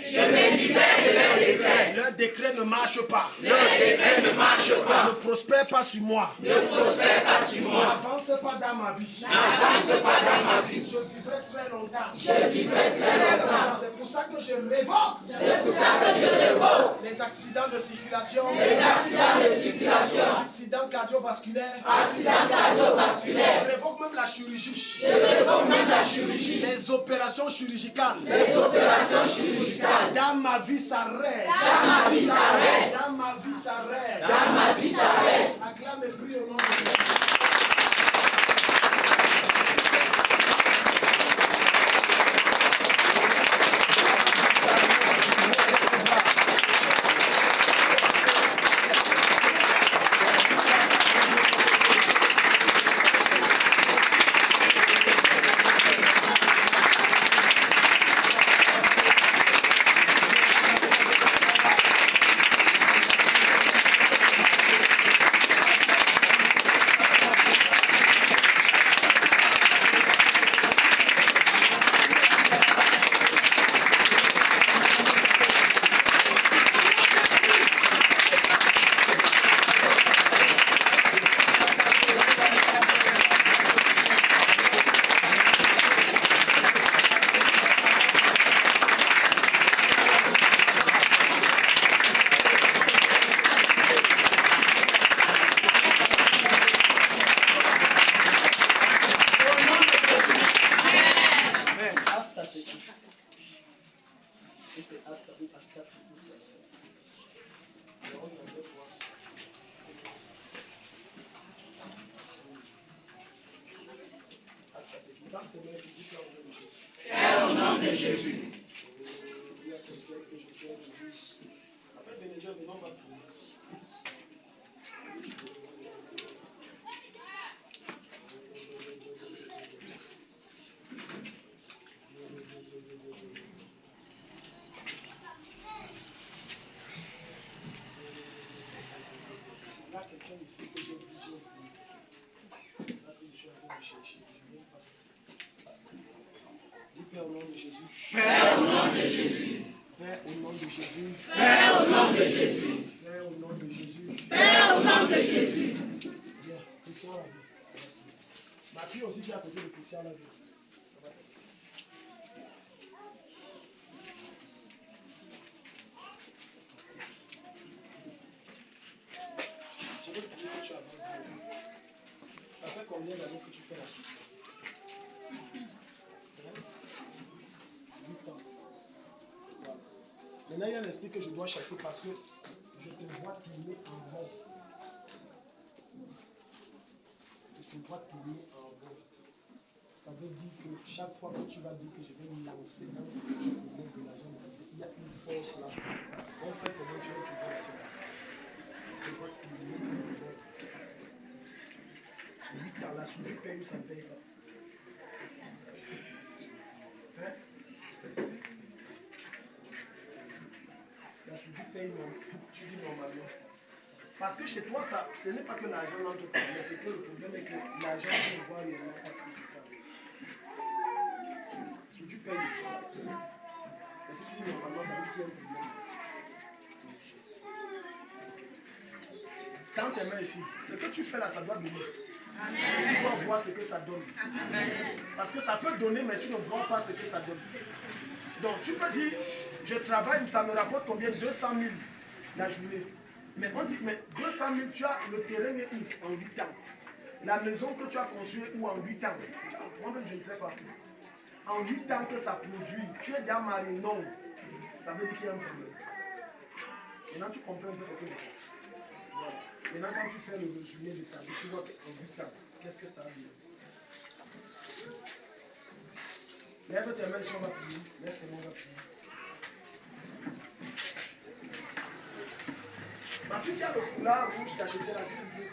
Leurs décret ne marche pas. Le décret ne marche Ne pas. prospère pas sur moi. Ne prospère pas sur moi. N'avance pas dans ma vie. N'avance pas dans ma vie. Je vivrai très longtemps. Je vivrai très longtemps. C'est pour ça que je révoque C'est pour ça que je révoque les accidents de circulation, les accidents de circulation, accidents cardiovasculaires. accidents cardiovasculaires. Je révoque même la chirurgie. Je révoque même la chirurgie. Les opérations chirurgicales. Les opérations chirurgicales. Dans ma vie s'arrête. Dans ma vie s'arrête. Dans ma vie s'arrête. Dans ma vie s'arrête. Acclame et prie au nom de Jésus. Père, au nom de Jésus. Là, quelqu'un ici que j'ai vu, c'est ça que je suis en train de chercher. Je viens de passer. Dis Père au nom de Jésus. Père, au nom de Jésus. Père au nom de Jésus. Père, au nom de Jésus. Père au nom de Jésus. Père, au nom de Jésus. Bien, Christian l'a vu. Ma fille aussi qui est à côté de Christian l'a vu. Je veux prier que tu avances. Ça fait combien d'années que tu fais la suite? 8 ans. Voilà. Maintenant, il y a un esprit que je dois chasser parce que je te vois tourner en rond. Je te vois tourner en rond. Ça veut dire que chaque fois que tu vas dire que je vais me lancer dans le projet pour mettre de l'argent, il y a une force là. On fait comment tu veux faire. Je te vois tourner en rond. 8 ans là, si tu payes, ça ne paye pas. Hein? Là, si tu payes, tu dis normalement. Parce que chez toi, ça, ce n'est pas que l'argent n'entre pas, mais c'est que le problème est que l'argent, tu ne vois réellement pas ce que tu fais. Si tu payes, mais si tu dis normalement, ça veut dire qu'il y a un problème. Quand tu es mains ici, ce que tu fais là, ça doit donner. Tu dois voir ce que ça donne. Parce que ça peut donner, mais tu ne vois pas ce que ça donne. Donc tu peux dire, je travaille, ça me rapporte combien? 200 000 la journée. Mais on dit, mais 200 000, tu as le terrain est où? En 8 ans. La maison que tu as construite où? En 8 ans. Moi-même, je ne sais pas. En 8 ans que ça produit, tu es déjà marié? Non. Ça veut dire qu'il y a un problème. Maintenant, tu comprends un peu ce que je fais. Voilà. Maintenant, quand tu fais le résumé de ta vie, tu vois qu'en 8 ans, qu'est-ce que ça veut dire? Lève tes mains si on va prier. Lève tes mains, on va prier. Ma fille qui a le foulard rouge, t'as acheté la vie.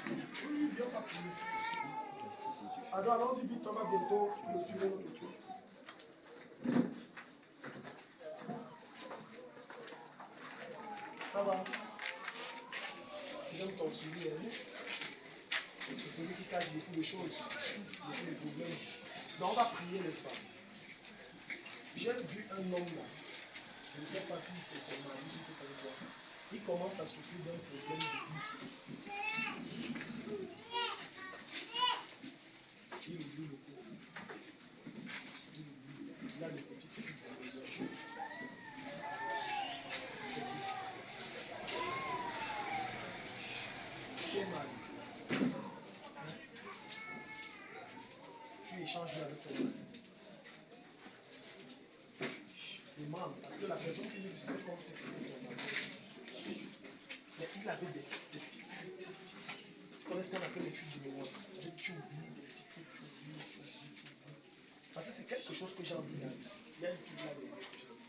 Oui, viens pas prier. Alors, allons-y vite, on va bientôt clôturer notre tour. Ça va? J'aime ton sourire, hein? C'est celui qui cache beaucoup de choses, beaucoup de problèmes. Donc on va prier, n'est-ce pas? J'ai vu un homme là. Je ne sais pas si c'est ton mari, si c'est ton toi. Il commence à souffrir d'un problème de vie. Il oublie le cours. Il a des petites filles dans les yeux. Tu es mal. Tu échanges avec ton mari. Demande, parce que la personne qui dit c'est comme si c'était ton mari. Mais il avait des petites fuites. Tu connais ce qu'on appelle les fuites de mémoire. Tu oublies des petits trucs, tu oublies. Parce que c'est quelque chose que j'ai envie d'aller. Il y a une truc là dedans que j'ai envie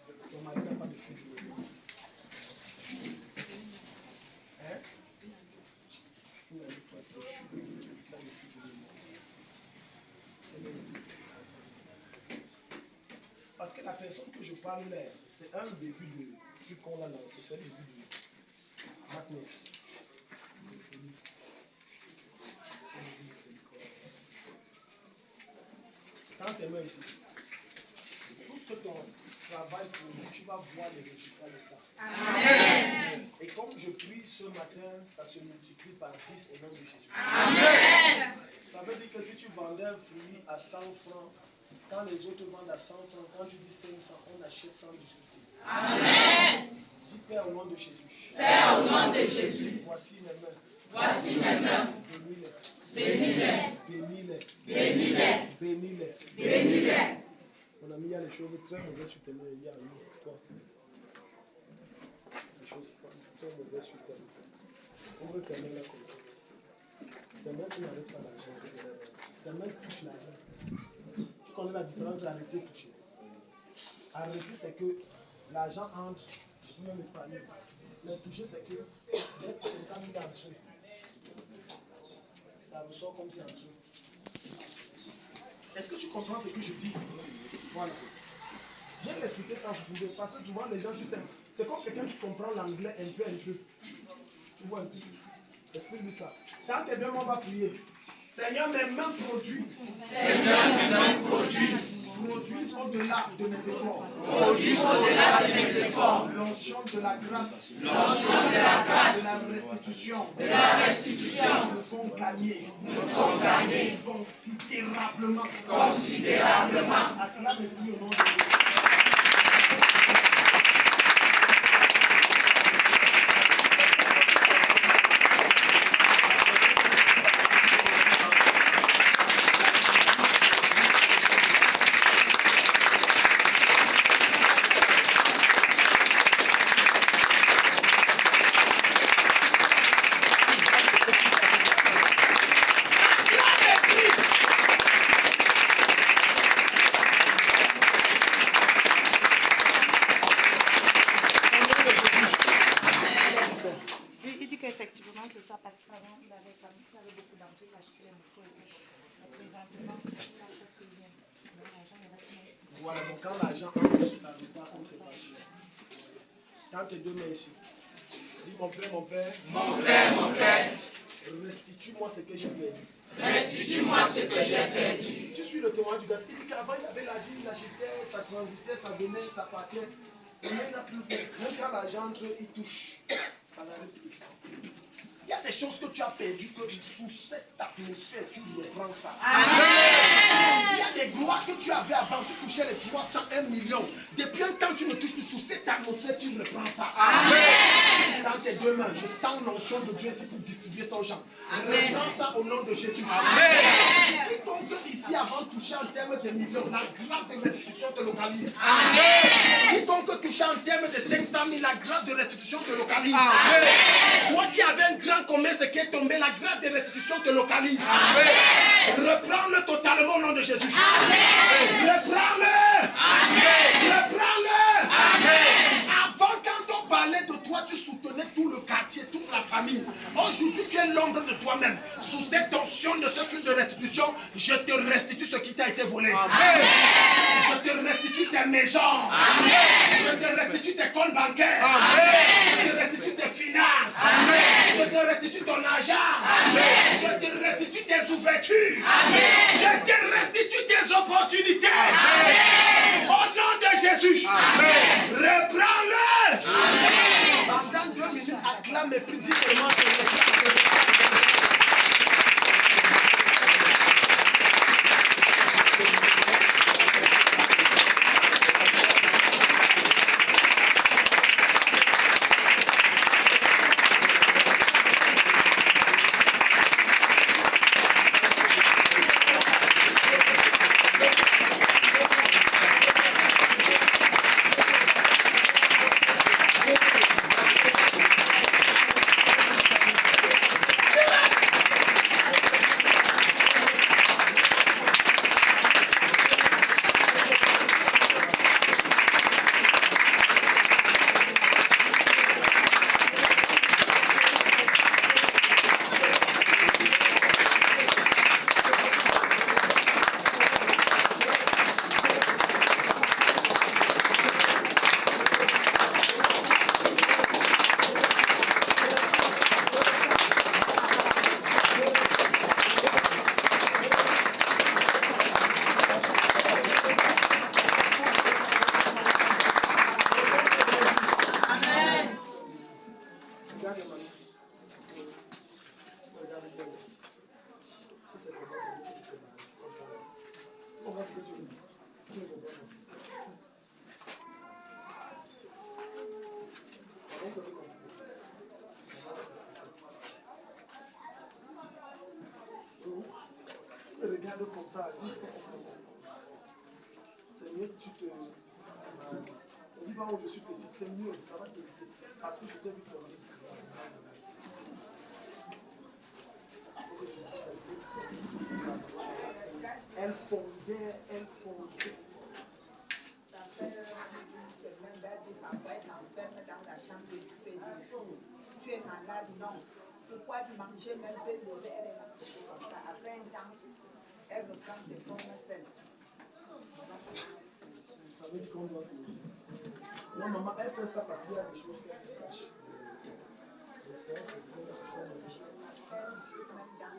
d'aller. Ton mari n'a pas de fuite de mémoire. Hein? Il a des fuites de mémoire. Parce que la personne que je parle là, c'est un début de truc qu'on a lancé, c'est le début de madness. De folie. C'est le début de folie qu'on a lancé. Quand tes mains ici, tout ce que ton travail pour tu vas voir les résultats de ça. Amen. Et comme je prie ce matin, ça se multiplie par 10 au nom de Jésus. Amen. Ça veut dire que si tu vendais un fruit à 100 francs, quand les autres vendent à 100 francs, quand tu dis 500, on achète sans discuter. Amen. Dis Père au nom de Jésus. Père au nom de Jésus. Voici mes mains. Voici mes mains. Bénis-les. Bénis-les. Bénis-les. Bénis-les. Bénis-les. Bénis-les. Mon ami, il y a des choses très mauvaises sur tes mains. Il y a toi. Des choses très mauvaises sur tes mains. On veut tes mains là comme ça. Tes mains, tu n'arrêtes pas l'argent. Tes mains touchent l'argent. Tu connais la différence entre arrêter et toucher. Arrêter, c'est que l'argent entre, je peux même épargner. Mais toucher, c'est que dès que 50 000 entrées, ça ressort comme si entré. Est-ce que tu comprends ce que je dis? Voilà. Je vais l'expliquer sans vous parce que souvent les gens, tu sais, c'est comme quelqu'un qui comprend l'anglais un peu. Tu vois un peu. Explique-lui ça. Quand tes deux mains vont prier, Seigneur, mes mains produisent. Seigneur, mes mains produisent. Produisent au-delà de mes efforts. Produisent au-delà de mes efforts. L'onction de la grâce. L'onction de la grâce. De la restitution. De la restitution. Nous font gagner. Nous font gagner. Considérablement. Considérablement. Acclame et prie au nom de Jésus. Effectivement, c'est ça, parce qu'avant, il avait beaucoup d'entrées, il achetait les motos et puis, présentement, il a presque rien. Mais l'argent, il reste. Voilà, donc quand l'argent entre, ça repart comme c'est parti. Tends tes deux mains ici. Dis mon Père, Mon Père, restitue-moi ce que j'ai perdu. restitue-moi ce que j'ai perdu. Tu suis le témoin du gars. Il dit qu'avant il avait l'argent, il achetait, ça transitait, ça venait, ça partait. Mais il n'a plus rien. Même quand l'argent entre, il touche. Ça n'arrête plus. Il y a des choses que tu as perdues que sous cette atmosphère, tu reprends ça. Amen. Il y a des gloires que tu avais avant, tu touchais les 301 millions. Depuis un temps, tu ne touches plus sous cette atmosphère, tu reprends ça. Amen. Dans tes deux mains, je sens l'onction de Dieu ici pour distribuer ça aux gens. Amen. Reprends ça au nom de Jésus. Amen. Quiconque ici avant toucher en termes de millions, la grâce de restitution te localise. Amen. Quiconque toucher en termes de 500 000, la grâce de restitution te localise. Amen. Toi qui avais un grand commerce qui est tombé, la grâce de restitution te localise. Amen. Reprends-le totalement au nom de Jésus. Amen. Reprends-le. Amen. Reprends-le. Amen. Avant, quand on parlait de toi, tu soutenais tout le quartier, toute la famille. Aujourd'hui, tu es l'ombre de toi-même. Sous cette tension de ce culte de restitution, je te restitue ce qui t'a été volé. Amen. Je te restitue tes maisons. Amen. Je te restitue tes comptes bancaires. Amen. Je te restitue tes finances. Amen. Je te restitue ton argent. Amen. Je te restitue tes ouvertures. Amen. Je te restitue tes opportunités. Amen. Au nom de Jésus. touche. Amen. Reprends-le. Amen. Pendant 2 minutes, acclame et prie différemment. Regarde comme ça, c'est mieux que tu te... On dit, où je suis petite, c'est mieux, ça va t'éviter. Parce que je t'ai vu tomber. Elle fondait. Ça fait une semaine, elle dit, papa, elle s'enferme dans la chambre et tu fais du jour. Tu es malade, non. Pourquoi manger même peu de lait, elle est là, comme ça. Après un temps, elle reprend ses formes saines. Ça veut dire qu'on doit corriger. Non, maman, elle fait ça parce qu'il y a des choses qu'elle cache.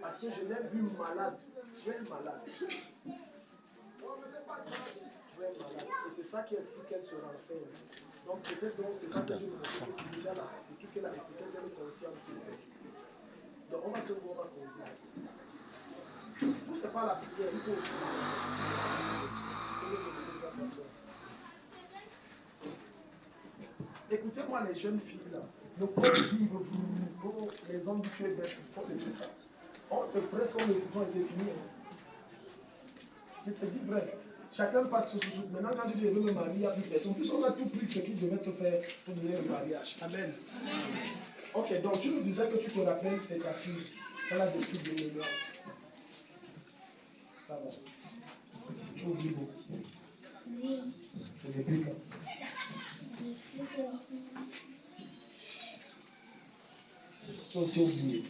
Parce que je l'ai vue malade, très malade. Très malade. Et c'est ça qui explique qu'elle se renferme. Donc peut-être c'est ça que je me dis. C'est déjà là. Le truc qu'elle a expliqué, elle est consciente que c'est. Donc on va se voir, on va causer. Tout c'est pas la prière, il faut aussi. Écoutez-moi les jeunes filles là. Le corps vibre, les hommes tu es bête, il faut laisser ça. On te presse comme les citoyens et c'est fini. Je te dis vrai. Chacun passe sous. Maintenant, quand tu dis je veux me marier, il n'y a plus personne. Plus on a tout pris ce qu'il devait te faire pour donner le mariage. Amen. Ok, donc tu nous disais que tu te rappelles que c'est ta fille. Elle a des trucs de mémoire. Ça va. Tu oublies beaucoup. C'est des briques. Tu as aussi oublié.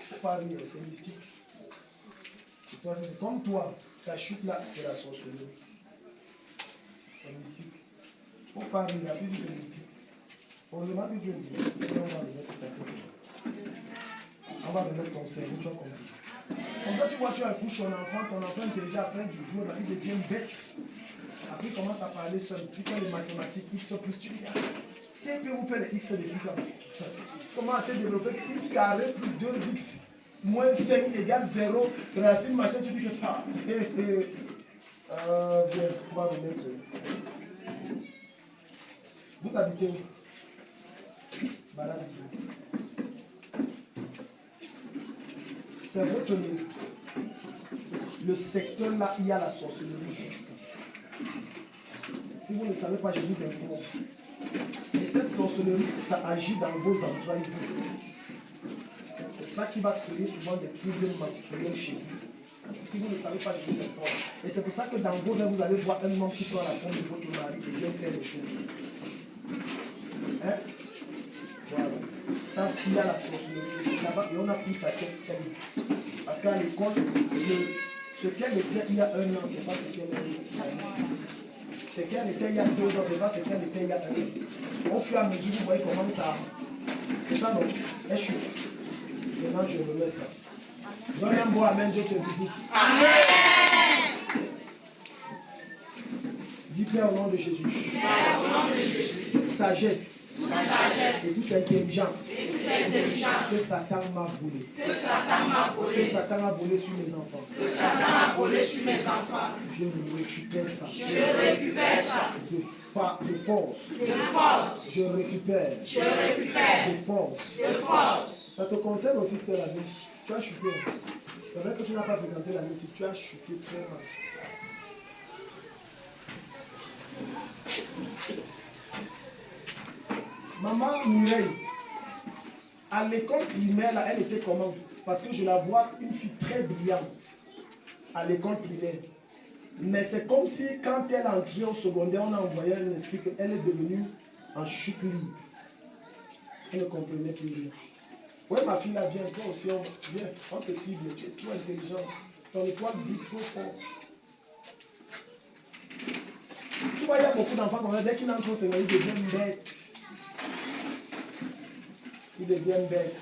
Faut pas rire, c'est mystique. Toi, c'est comme toi, ta chute là, c'est la sorcellerie. C'est mystique. Faut pas rire, la physique c'est mystique. On demande que Dieu dit. On va remettre ta tête. On va remettre ton cerveau, tu as compris. Comme ça, tu vois, tu as couché ton enfant déjà après du jour, il devient bête. Après, il commence à parler seul. Tu fais les mathématiques, X plus tu dis. CP, vous faites les X depuis quand? Comment a-t-elle développé X carré plus 2X moins 5 égale 0, racine machin, tu dis que ça. Bien, on va remettre. Vous habitez où? Malade. C'est votre le secteur là, il y a la sorcellerie. Si vous ne savez pas, je vous informe. Et cette sorcellerie, ça agit dans vos entrailles. C'est ça qui va créer souvent des troubles menstruels chez vous. Si vous ne savez pas, je vous informe. Et c'est pour ça que dans vos rêves, vous allez voir un homme qui prend la forme de votre mari et vient faire des choses. Hein? Voilà. Ça, s'il y a la sorcellerie, c'est là-bas et on a pris sa tête. Parce qu'à l'école, ce qu'elle était il y a 1 an, c'est pas ce qu'elle est ici. Ce qu'elle était il y a 2 ans, c'est pas ce qu'elle était il y a 1 an. Au fur et à mesure, vous voyez comment ça. C'est ça, non? Elle chute. Maintenant, je remets ça. Donne un mot, amen, je te visite. Amen. Dis Père au nom de Jésus. Sagesse. Et toute intelligence que Satan m'a volé. Que Satan a volé sur mes enfants. Je récupère ça. De force. Je récupère. De force. Ça te concerne aussi, c'était la vie. Tu as chuté. C'est vrai que tu n'as pas fréquenté la musique. Tu as chuté très mal. Maman Mireille, à l'école primaire, là, elle était comment? Parce que je la vois une fille très brillante à l'école primaire. Mais c'est comme si quand elle entrait au secondaire, on a envoyé un esprit qu'elle est devenue en chute libre. Elle ne comprenait plus rien. Oui, ma fille là, viens, toi aussi, viens, on te cible, tu es trop intelligente. Ton étoile brille trop fort. Tu vois, il y a beaucoup d'enfants comme ça, dès qu'ils entrent au secondaire, ils deviennent bêtes. Ils deviennent bêtes.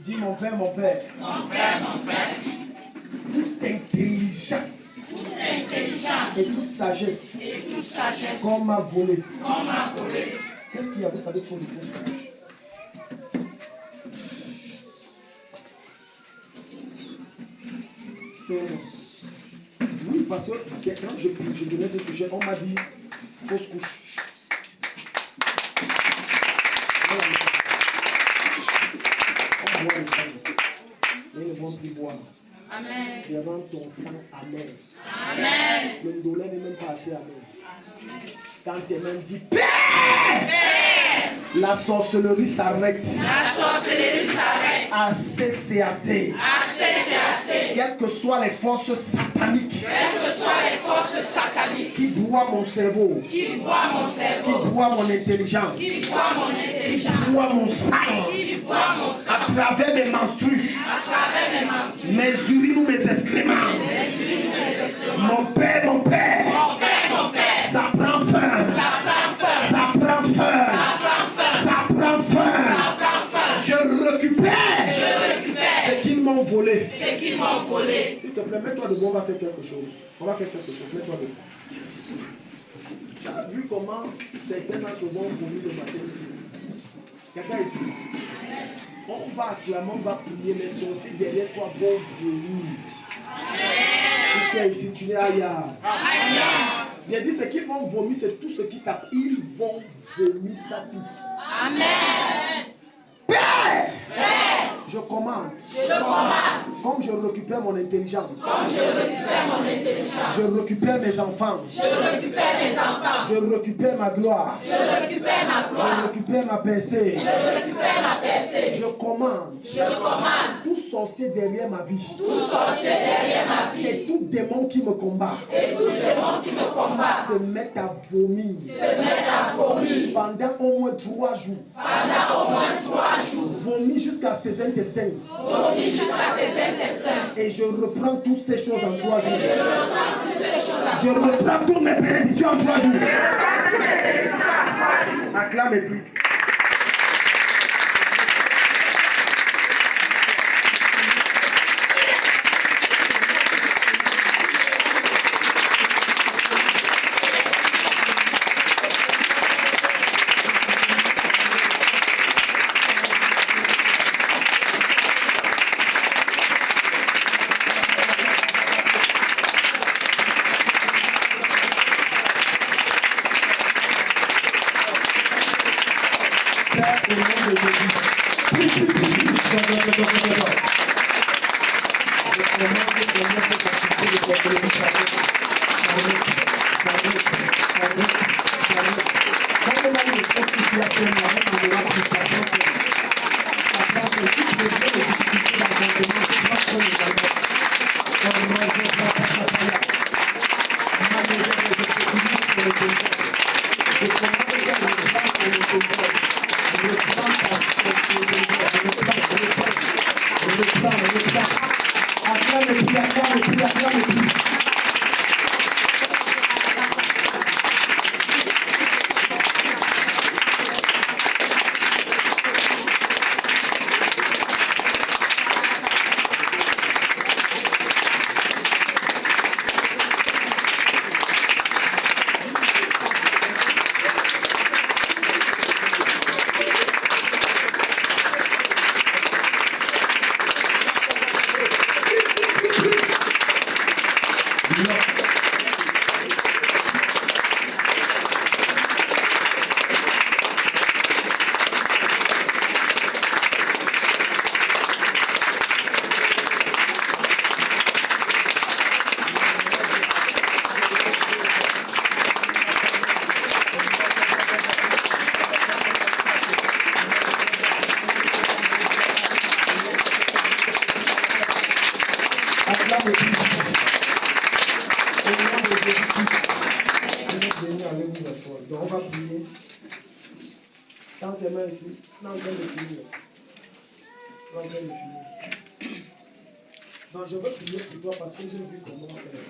Dis mon père, mon père. Toute intelligence. Et toute sagesse. Qu'on m'a volé. Qu'est-ce qu'il y a vous savez trop de choses? Oui, parce que quand je donnais ce sujet, on m'a dit fausse couche. On boit le sang. Et ils vont plus boire. Amen. Devant ton sang, amen. Amen. Le douleur n'est même pas assez amen. Quand tes mains disent Père, la sorcellerie s'arrête. Assez, c'est assez. Quelles que soient les forces sataniques. Qui broient mon cerveau. Qui broient mon intelligence. Qui broient mon sang. À travers mes menstrues. Mes urines ou mes excréments. Mon père. Ça prend fin. Je récupère ce qu'ils m'ont volé. S'il te plaît, mets-toi debout, on va faire quelque chose. Mets-toi debout. Tu as vu comment certains d'entre vous ont vomi le matin ici? Quelqu'un ici? On va acclamer, on va prier, mais ceux aussi derrière toi vont venir. Si tu es ici, tu n'es ailleurs. J'ai dit, ce qu'ils vont vomir, c'est tout ce qui tape. Ils vont vomir ça tout. Amen. Père, je commande. Comme je récupère mon intelligence. Je récupère mes enfants. Je récupère ma gloire. Je récupère ma pensée. Je commande. Tout sorcier derrière ma vie. Et tout démon qui me combat. Se mettent à vomir. Pendant au moins 3 jours. Vomir jusqu'à ses intestins. Et je reprends toutes ces choses en 3 jours. Je reprends toutes mes bénédictions en 3 jours. Acclame et prie. Donc on va prier. Tends tes mains ici. Non, on vient de finir. On vient de finir. Donc je veux prier pour toi parce que j'ai vu comment faire.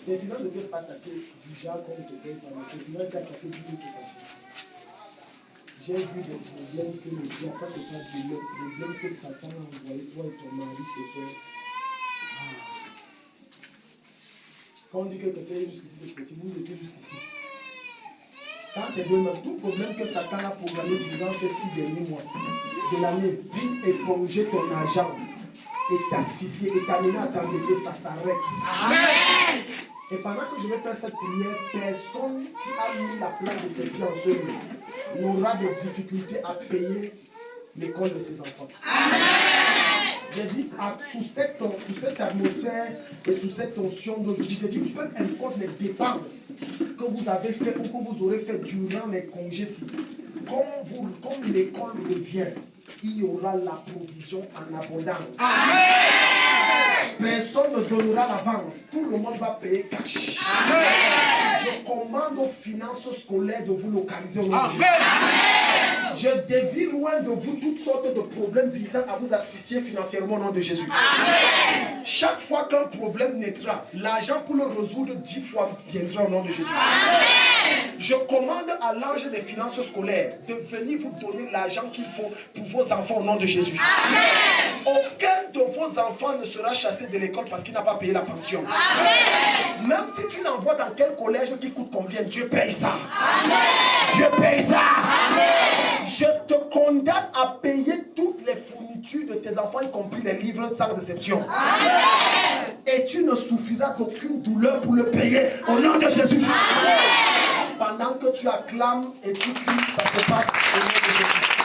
Les finances ne peuvent pas attaquer du genre comme te paye par les finances attaquer du toute façon. J'ai vu des problèmes que le diable, ça c'est pas Dieu, le problème que Satan a envoyé toi et ton mari, c'était. Quand on dit que quelqu'un est jusqu'ici, c'est petit, vous étiez jusqu'ici. Quand tes deux mains, tout problème que Satan a programmé durant ces 6 derniers mois de l'année, vient éponger ton argent et t'asphyxier et t'amener à t'endetter, ça s'arrête. Amen. Et pendant que je vais faire cette prière, personne qui a mis la place de ses pieds en ce moment n'aura de difficulté à payer l'école de ses enfants. Amen. J'ai dit, sous cette atmosphère et sous cette tension d'aujourd'hui, j'ai dit, peu importe les dépenses que vous avez faites ou que vous aurez fait durant les congés-ci, comme l'école revient, il y aura la provision en abondance. Amen. Personne ne donnera l'avance. Tout le monde va payer cash. Amen. Je commande aux finances scolaires de vous localiser au nom de Jésus. Je dévie loin de vous toutes sortes de problèmes visant à vous asphyxier financièrement au nom de Jésus. Amen. Chaque fois qu'un problème naîtra, l'argent pour le résoudre 10 fois viendra au nom de Jésus. Amen. Je commande à l'ange des finances scolaires de venir vous donner l'argent qu'il faut pour vos enfants au nom de Jésus. Amen. Aucun de vos enfants ne sera chassé de l'école parce qu'il n'a pas payé la pension. Amen. Même si tu l'envoies dans quel collège qui coûte combien, Dieu paye ça. Amen. Dieu paye ça. Amen. Je te condamne à payer toutes les fournitures de tes enfants, y compris les livres, sans exception. Amen. Et tu ne souffriras d'aucune douleur pour le payer au nom de Jésus. Amen. Pendant que tu acclames et tu cries, ça se passe au nom de Jésus.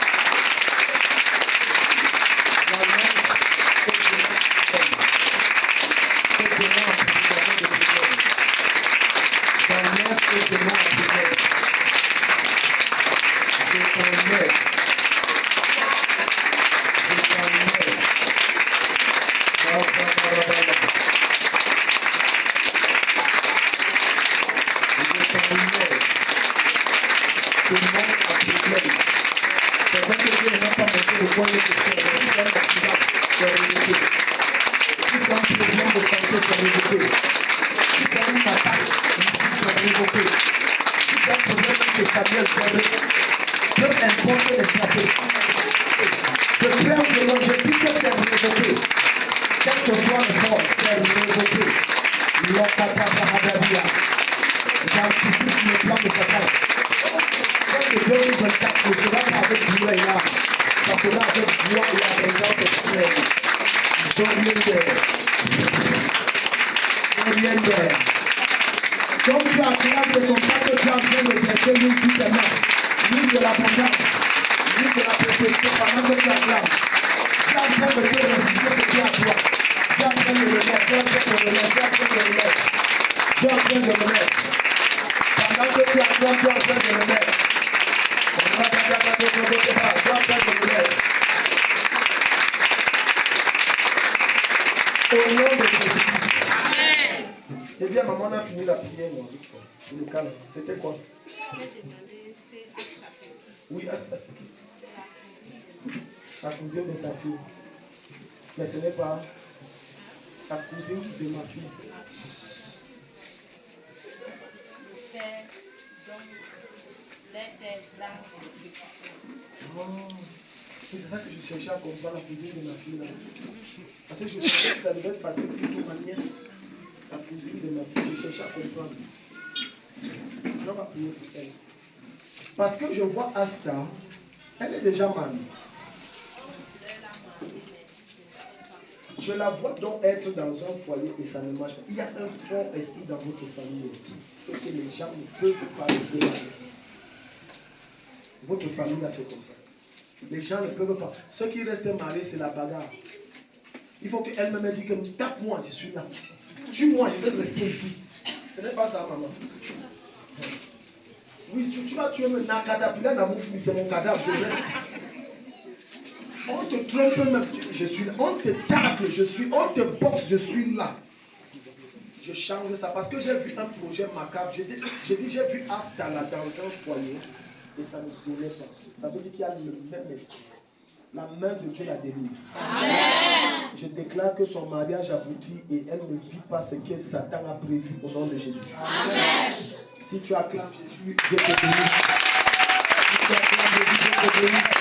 Eh bien, maman, on a fini la prière, moi. C'est le calme. C'était quoi? Oui, Asta. La cousine de ta fille. Mais ce n'est pas la cousine de ma fille. Oh. C'est ça que je cherchais à comprendre, la cousine de ma fille là. Parce que je pensais que ça devait être facile pour ma nièce, la cousine de ma fille. Je cherchais à comprendre. On va prier pour elle. Parce que je vois Asta, elle est déjà mariée. Je la vois donc être dans un foyer et ça ne marche pas. Il y a un fort esprit dans votre famille que les gens ne peuvent pas le faire. Votre famille là, c'est comme ça. Les gens ne peuvent pas. Ceux qui restent mariés, c'est la bagarre. Il faut qu'elle-même me dise que tape-moi, je suis là. Tue-moi, je vais rester ici. Ce n'est pas ça, maman. Oui, tu vas tuer un catapillar dans mon fils, c'est mon cadavre, je reste. On te trompe même, je suis là. On te tape, je suis. On te boxe, je suis là. Je change ça parce que j'ai vu un projet macabre. J'ai vu Astala dans un foyer et ça ne donnait pas. Ça veut dire qu'il y a le même esprit. La main de Dieu la délivre. Amen. Je déclare que son mariage aboutit et elle ne vit pas ce que Satan a prévu au nom de Jésus. Amen. Si tu acclames Jésus, Dieu te bénit. Si tu acclames Jésus, Dieu te bénit.